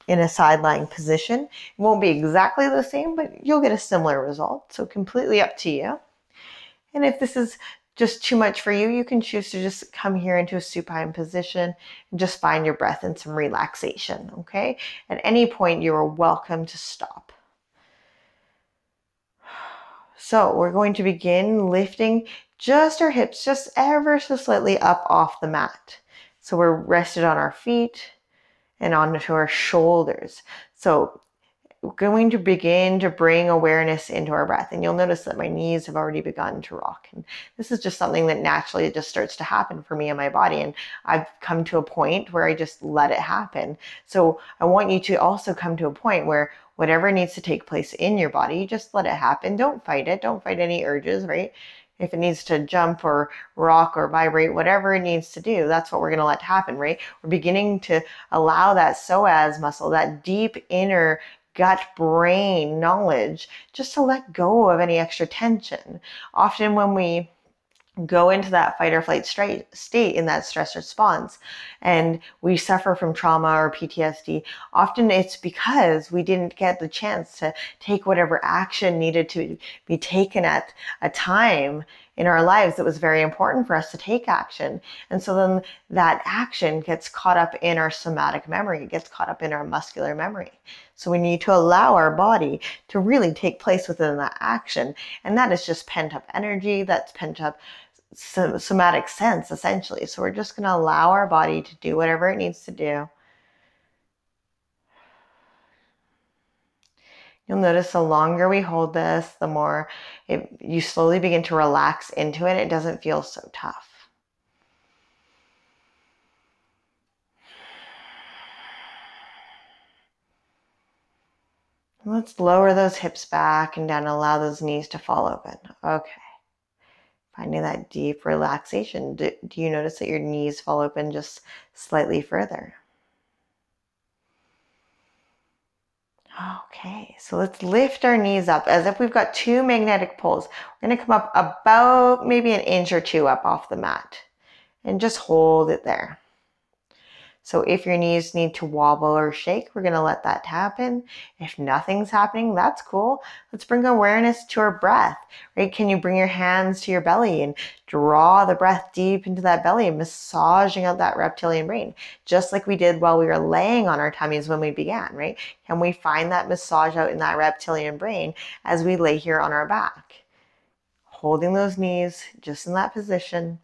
in a side lying position. It won't be exactly the same, but you'll get a similar result. So completely up to you. And if this is just too much for you, you can choose to just come here into a supine position and just find your breath and some relaxation, okay? At any point, you are welcome to stop. So we're going to begin lifting just our hips just ever so slightly up off the mat. So we're rested on our feet and onto our shoulders. So going to begin to bring awareness into our breath. And you'll notice that my knees have already begun to rock. And this is just something that naturally just starts to happen for me in my body. And I've come to a point where I just let it happen. So I want you to also come to a point where whatever needs to take place in your body, you just let it happen. Don't fight it. Don't fight any urges, right? If it needs to jump or rock or vibrate, whatever it needs to do, that's what we're going to let happen, right? We're beginning to allow that psoas muscle, that deep inner gut brain knowledge, just to let go of any extra tension. Often when we go into that fight or flight state in that stress response and we suffer from trauma or PTSD, often it's because we didn't get the chance to take whatever action needed to be taken at a time in our lives that was very important for us to take action. And so then that action gets caught up in our somatic memory, it gets caught up in our muscular memory. So we need to allow our body to really take place within that action. And that is just pent up energy, that's pent up somatic sense, essentially. So we're just going to allow our body to do whatever it needs to do. You'll notice the longer we hold this, the more you slowly begin to relax into it. It doesn't feel so tough. Let's lower those hips back and down and allow those knees to fall open. Okay. Finding that deep relaxation. Do you notice that your knees fall open just slightly further? Okay, so let's lift our knees up as if we've got two magnetic poles. We're going to come up about maybe an inch or two up off the mat and just hold it there. So if your knees need to wobble or shake, we're going to let that happen. If nothing's happening, that's cool. Let's bring awareness to our breath, right? Can you bring your hands to your belly and draw the breath deep into that belly, massaging out that reptilian brain, just like we did while we were laying on our tummies when we began, right? Can we find that massage out in that reptilian brain as we lay here on our back? Holding those knees just in that position.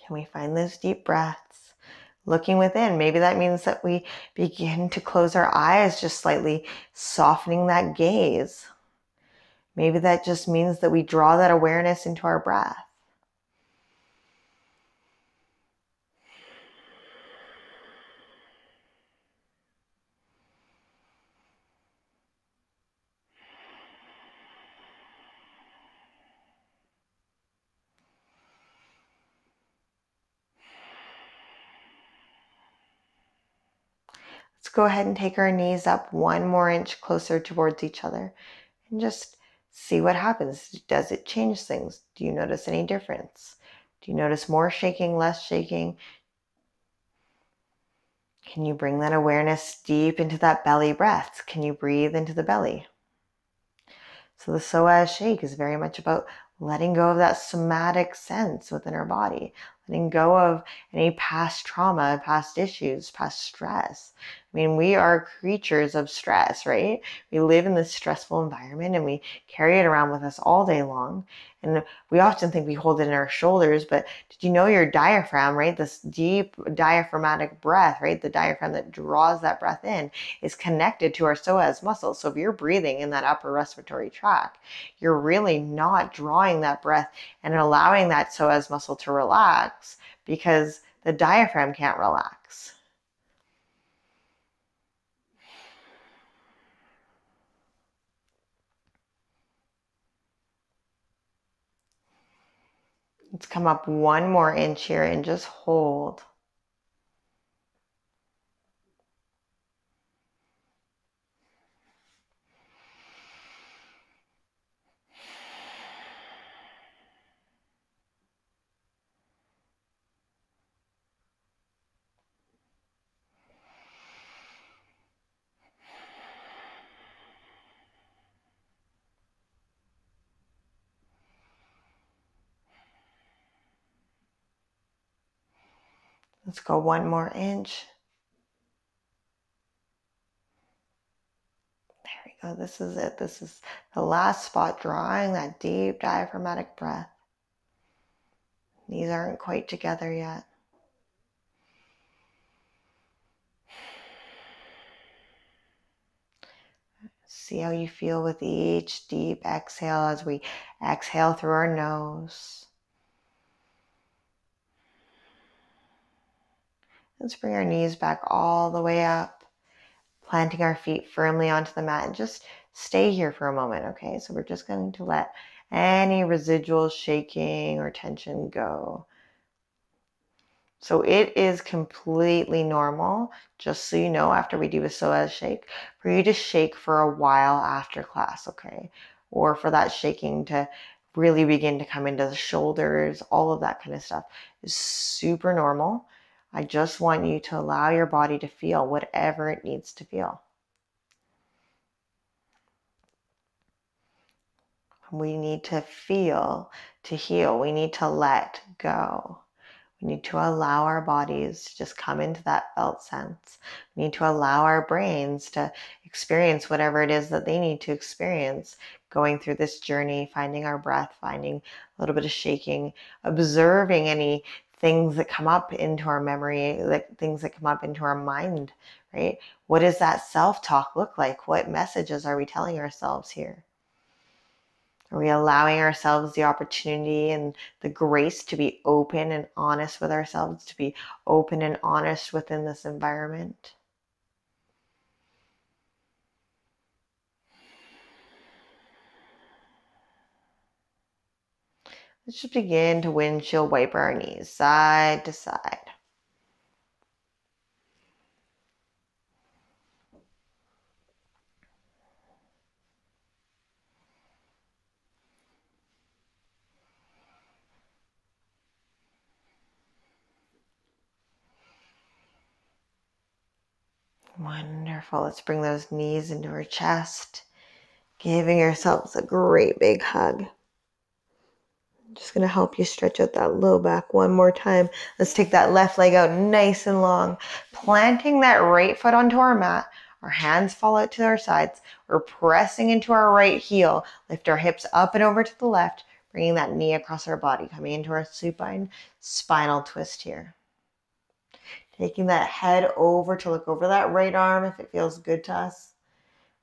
Can we find those deep breaths? Looking within. Maybe that means that we begin to close our eyes just slightly, softening that gaze. Maybe that just means that we draw that awareness into our breath. Let's go ahead and take our knees up 1 more inch closer towards each other and just see what happens. Does it change things? Do you notice any difference? Do you notice more shaking, less shaking? Can you bring that awareness deep into that belly breath? Can you breathe into the belly? So the Psoas Shake is very much about letting go of that somatic sense within our body, letting go of any past trauma, past issues, past stress. I mean, we are creatures of stress, right? We live in this stressful environment and we carry it around with us all day long. And we often think we hold it in our shoulders, but did you know your diaphragm, right? This deep diaphragmatic breath, right? The diaphragm that draws that breath in is connected to our psoas muscles. So if you're breathing in that upper respiratory tract, you're really not drawing that breath and allowing that psoas muscle to relax because the diaphragm can't relax. Let's come up 1 more inch here and just hold. Let's go 1 more inch. There we go. This is it. This is the last spot, drawing that deep diaphragmatic breath. These aren't quite together yet. See how you feel with each deep exhale as we exhale through our nose. Let's bring our knees back all the way up, planting our feet firmly onto the mat, and just stay here for a moment, okay? So we're just going to let any residual shaking or tension go. So it is completely normal, just so you know, after we do a Psoas Shake, for you to shake for a while after class, okay? Or for that shaking to really begin to come into the shoulders, all of that kind of stuff is super normal. I just want you to allow your body to feel whatever it needs to feel. We need to feel to heal. We need to let go. We need to allow our bodies to just come into that felt sense. We need to allow our brains to experience whatever it is that they need to experience going through this journey, finding our breath, finding a little bit of shaking, observing any things that come up into our memory, like things that come up into our mind, right? What does that self-talk look like? What messages are we telling ourselves here? Are we allowing ourselves the opportunity and the grace to be open and honest with ourselves, to be open and honest within this environment? Let's just begin to windshield wiper our knees side to side. Wonderful. Let's bring those knees into our chest, giving ourselves a great big hug. Just going to help you stretch out that low back one more time. Let's take that left leg out nice and long, planting that right foot onto our mat. Our hands fall out to our sides. We're pressing into our right heel. Lift our hips up and over to the left, bringing that knee across our body, coming into our supine spinal twist here. Taking that head over to look over that right arm if it feels good to us.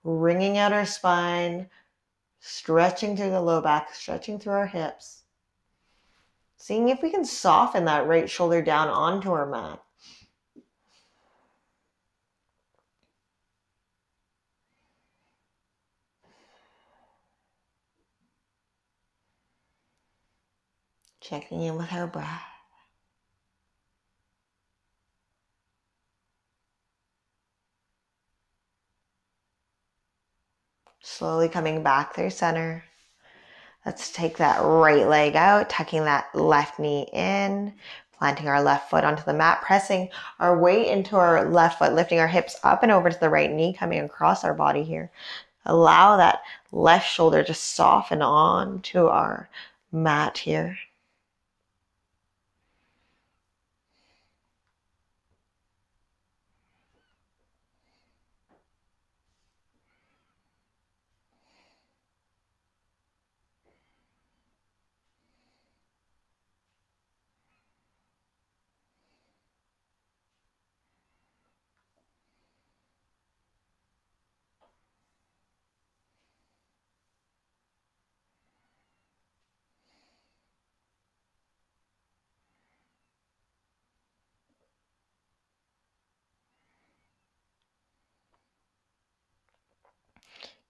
Wringing out our spine, stretching through the low back, stretching through our hips. Seeing if we can soften that right shoulder down onto our mat. Checking in with our breath. Slowly coming back through center. Let's take that right leg out, tucking that left knee in, planting our left foot onto the mat, pressing our weight into our left foot, lifting our hips up and over to the right knee, coming across our body here. Allow that left shoulder to soften on to our mat here.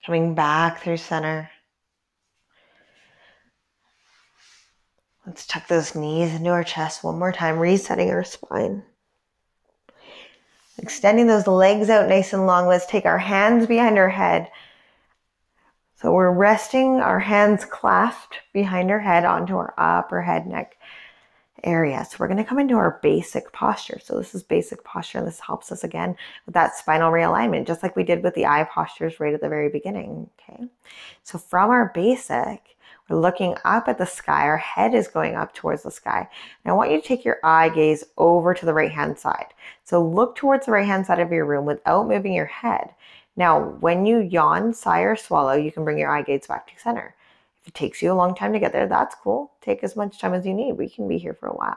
Coming back through center. Let's tuck those knees into our chest one more time, resetting our spine. Extending those legs out nice and long. Let's take our hands behind our head. So we're resting our hands clasped behind our head onto our upper head neck area. So we're going to come into our basic posture. So this is basic posture, and this helps us again with that spinal realignment, just like we did with the eye postures right at the very beginning. Okay. So from our basic, we're looking up at the sky. Our head is going up towards the sky. And I want you to take your eye gaze over to the right-hand side. So look towards the right-hand side of your room without moving your head. Now, when you yawn, sigh, or swallow, you can bring your eye gaze back to center. If it takes you a long time to get there, that's cool. Take as much time as you need. We can be here for a while.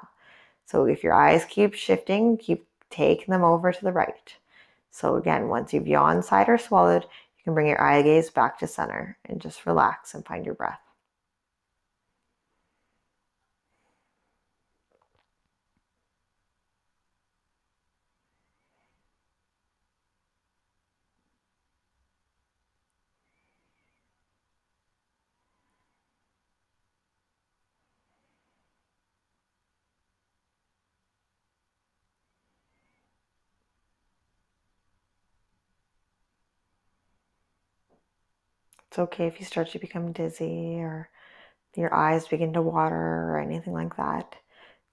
So if your eyes keep shifting, keep taking them over to the right. So again, once you've yawned, sighed, or swallowed, you can bring your eye gaze back to center and just relax and find your breath. It's okay if you start to become dizzy or your eyes begin to water or anything like that.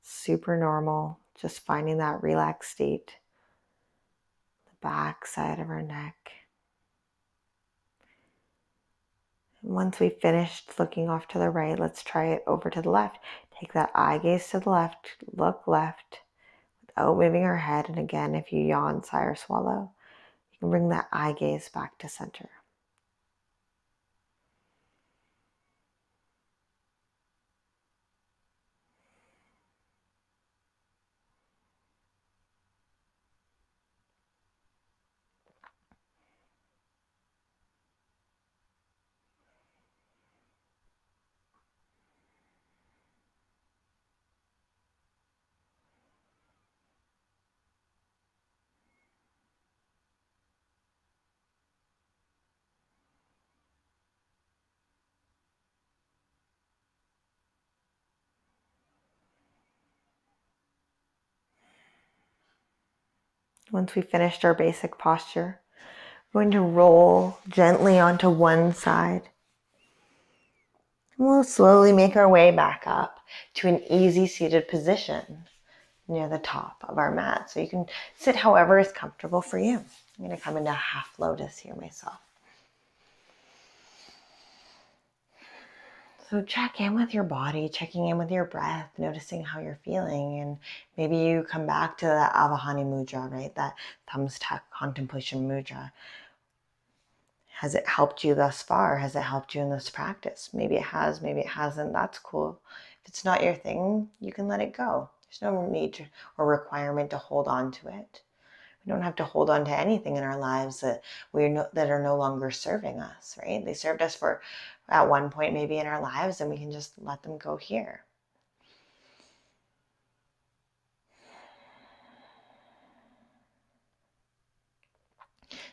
Super normal. Just finding that relaxed state. The back side of our neck. And once we've finished looking off to the right, let's try it over to the left. Take that eye gaze to the left. Look left without moving our head. And again, if you yawn, sigh, or swallow, you can bring that eye gaze back to center. Once we've finished our basic posture, we're going to roll gently onto one side. And we'll slowly make our way back up to an easy seated position near the top of our mat. So you can sit however is comfortable for you. I'm going to come into half lotus here myself. So check in with your body, checking in with your breath, noticing how you're feeling. And maybe you come back to that Avahani Mudra, right? That thumbs tuck contemplation mudra. Has it helped you thus far? Has it helped you in this practice? Maybe it has, maybe it hasn't. That's cool. If it's not your thing, you can let it go. There's no need or requirement to hold on to it. We don't have to hold on to anything in our lives that that are no longer serving us, right? They served us for at one point maybe in our lives, and we can just let them go here.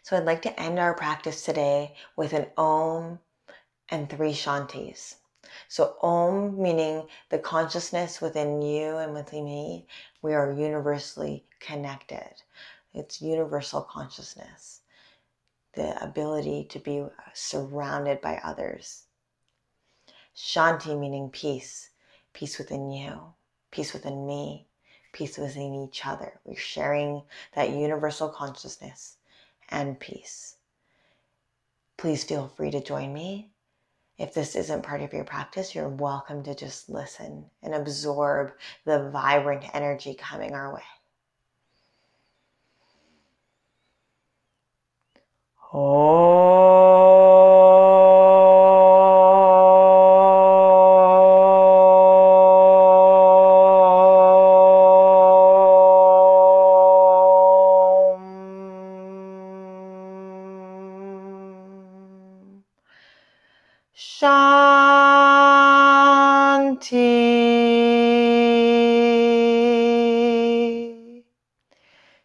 So I'd like to end our practice today with an Om and 3 Shantis. So Om meaning the consciousness within you and within me. We are universally connected. It's universal consciousness. The ability to be surrounded by others. Shanti meaning peace. Peace within you. Peace within me. Peace within each other. We're sharing that universal consciousness and peace. Please feel free to join me. If this isn't part of your practice, you're welcome to just listen and absorb the vibrant energy coming our way. Shanti.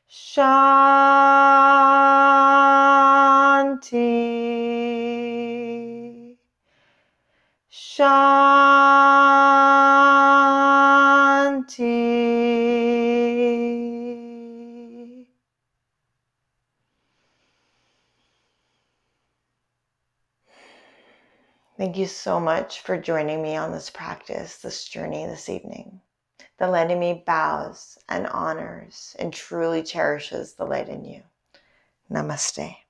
Shanti. Shanti. Thank you so much for joining me on this practice, this journey this evening. The light in me bows and honors and truly cherishes the light in you. Namaste.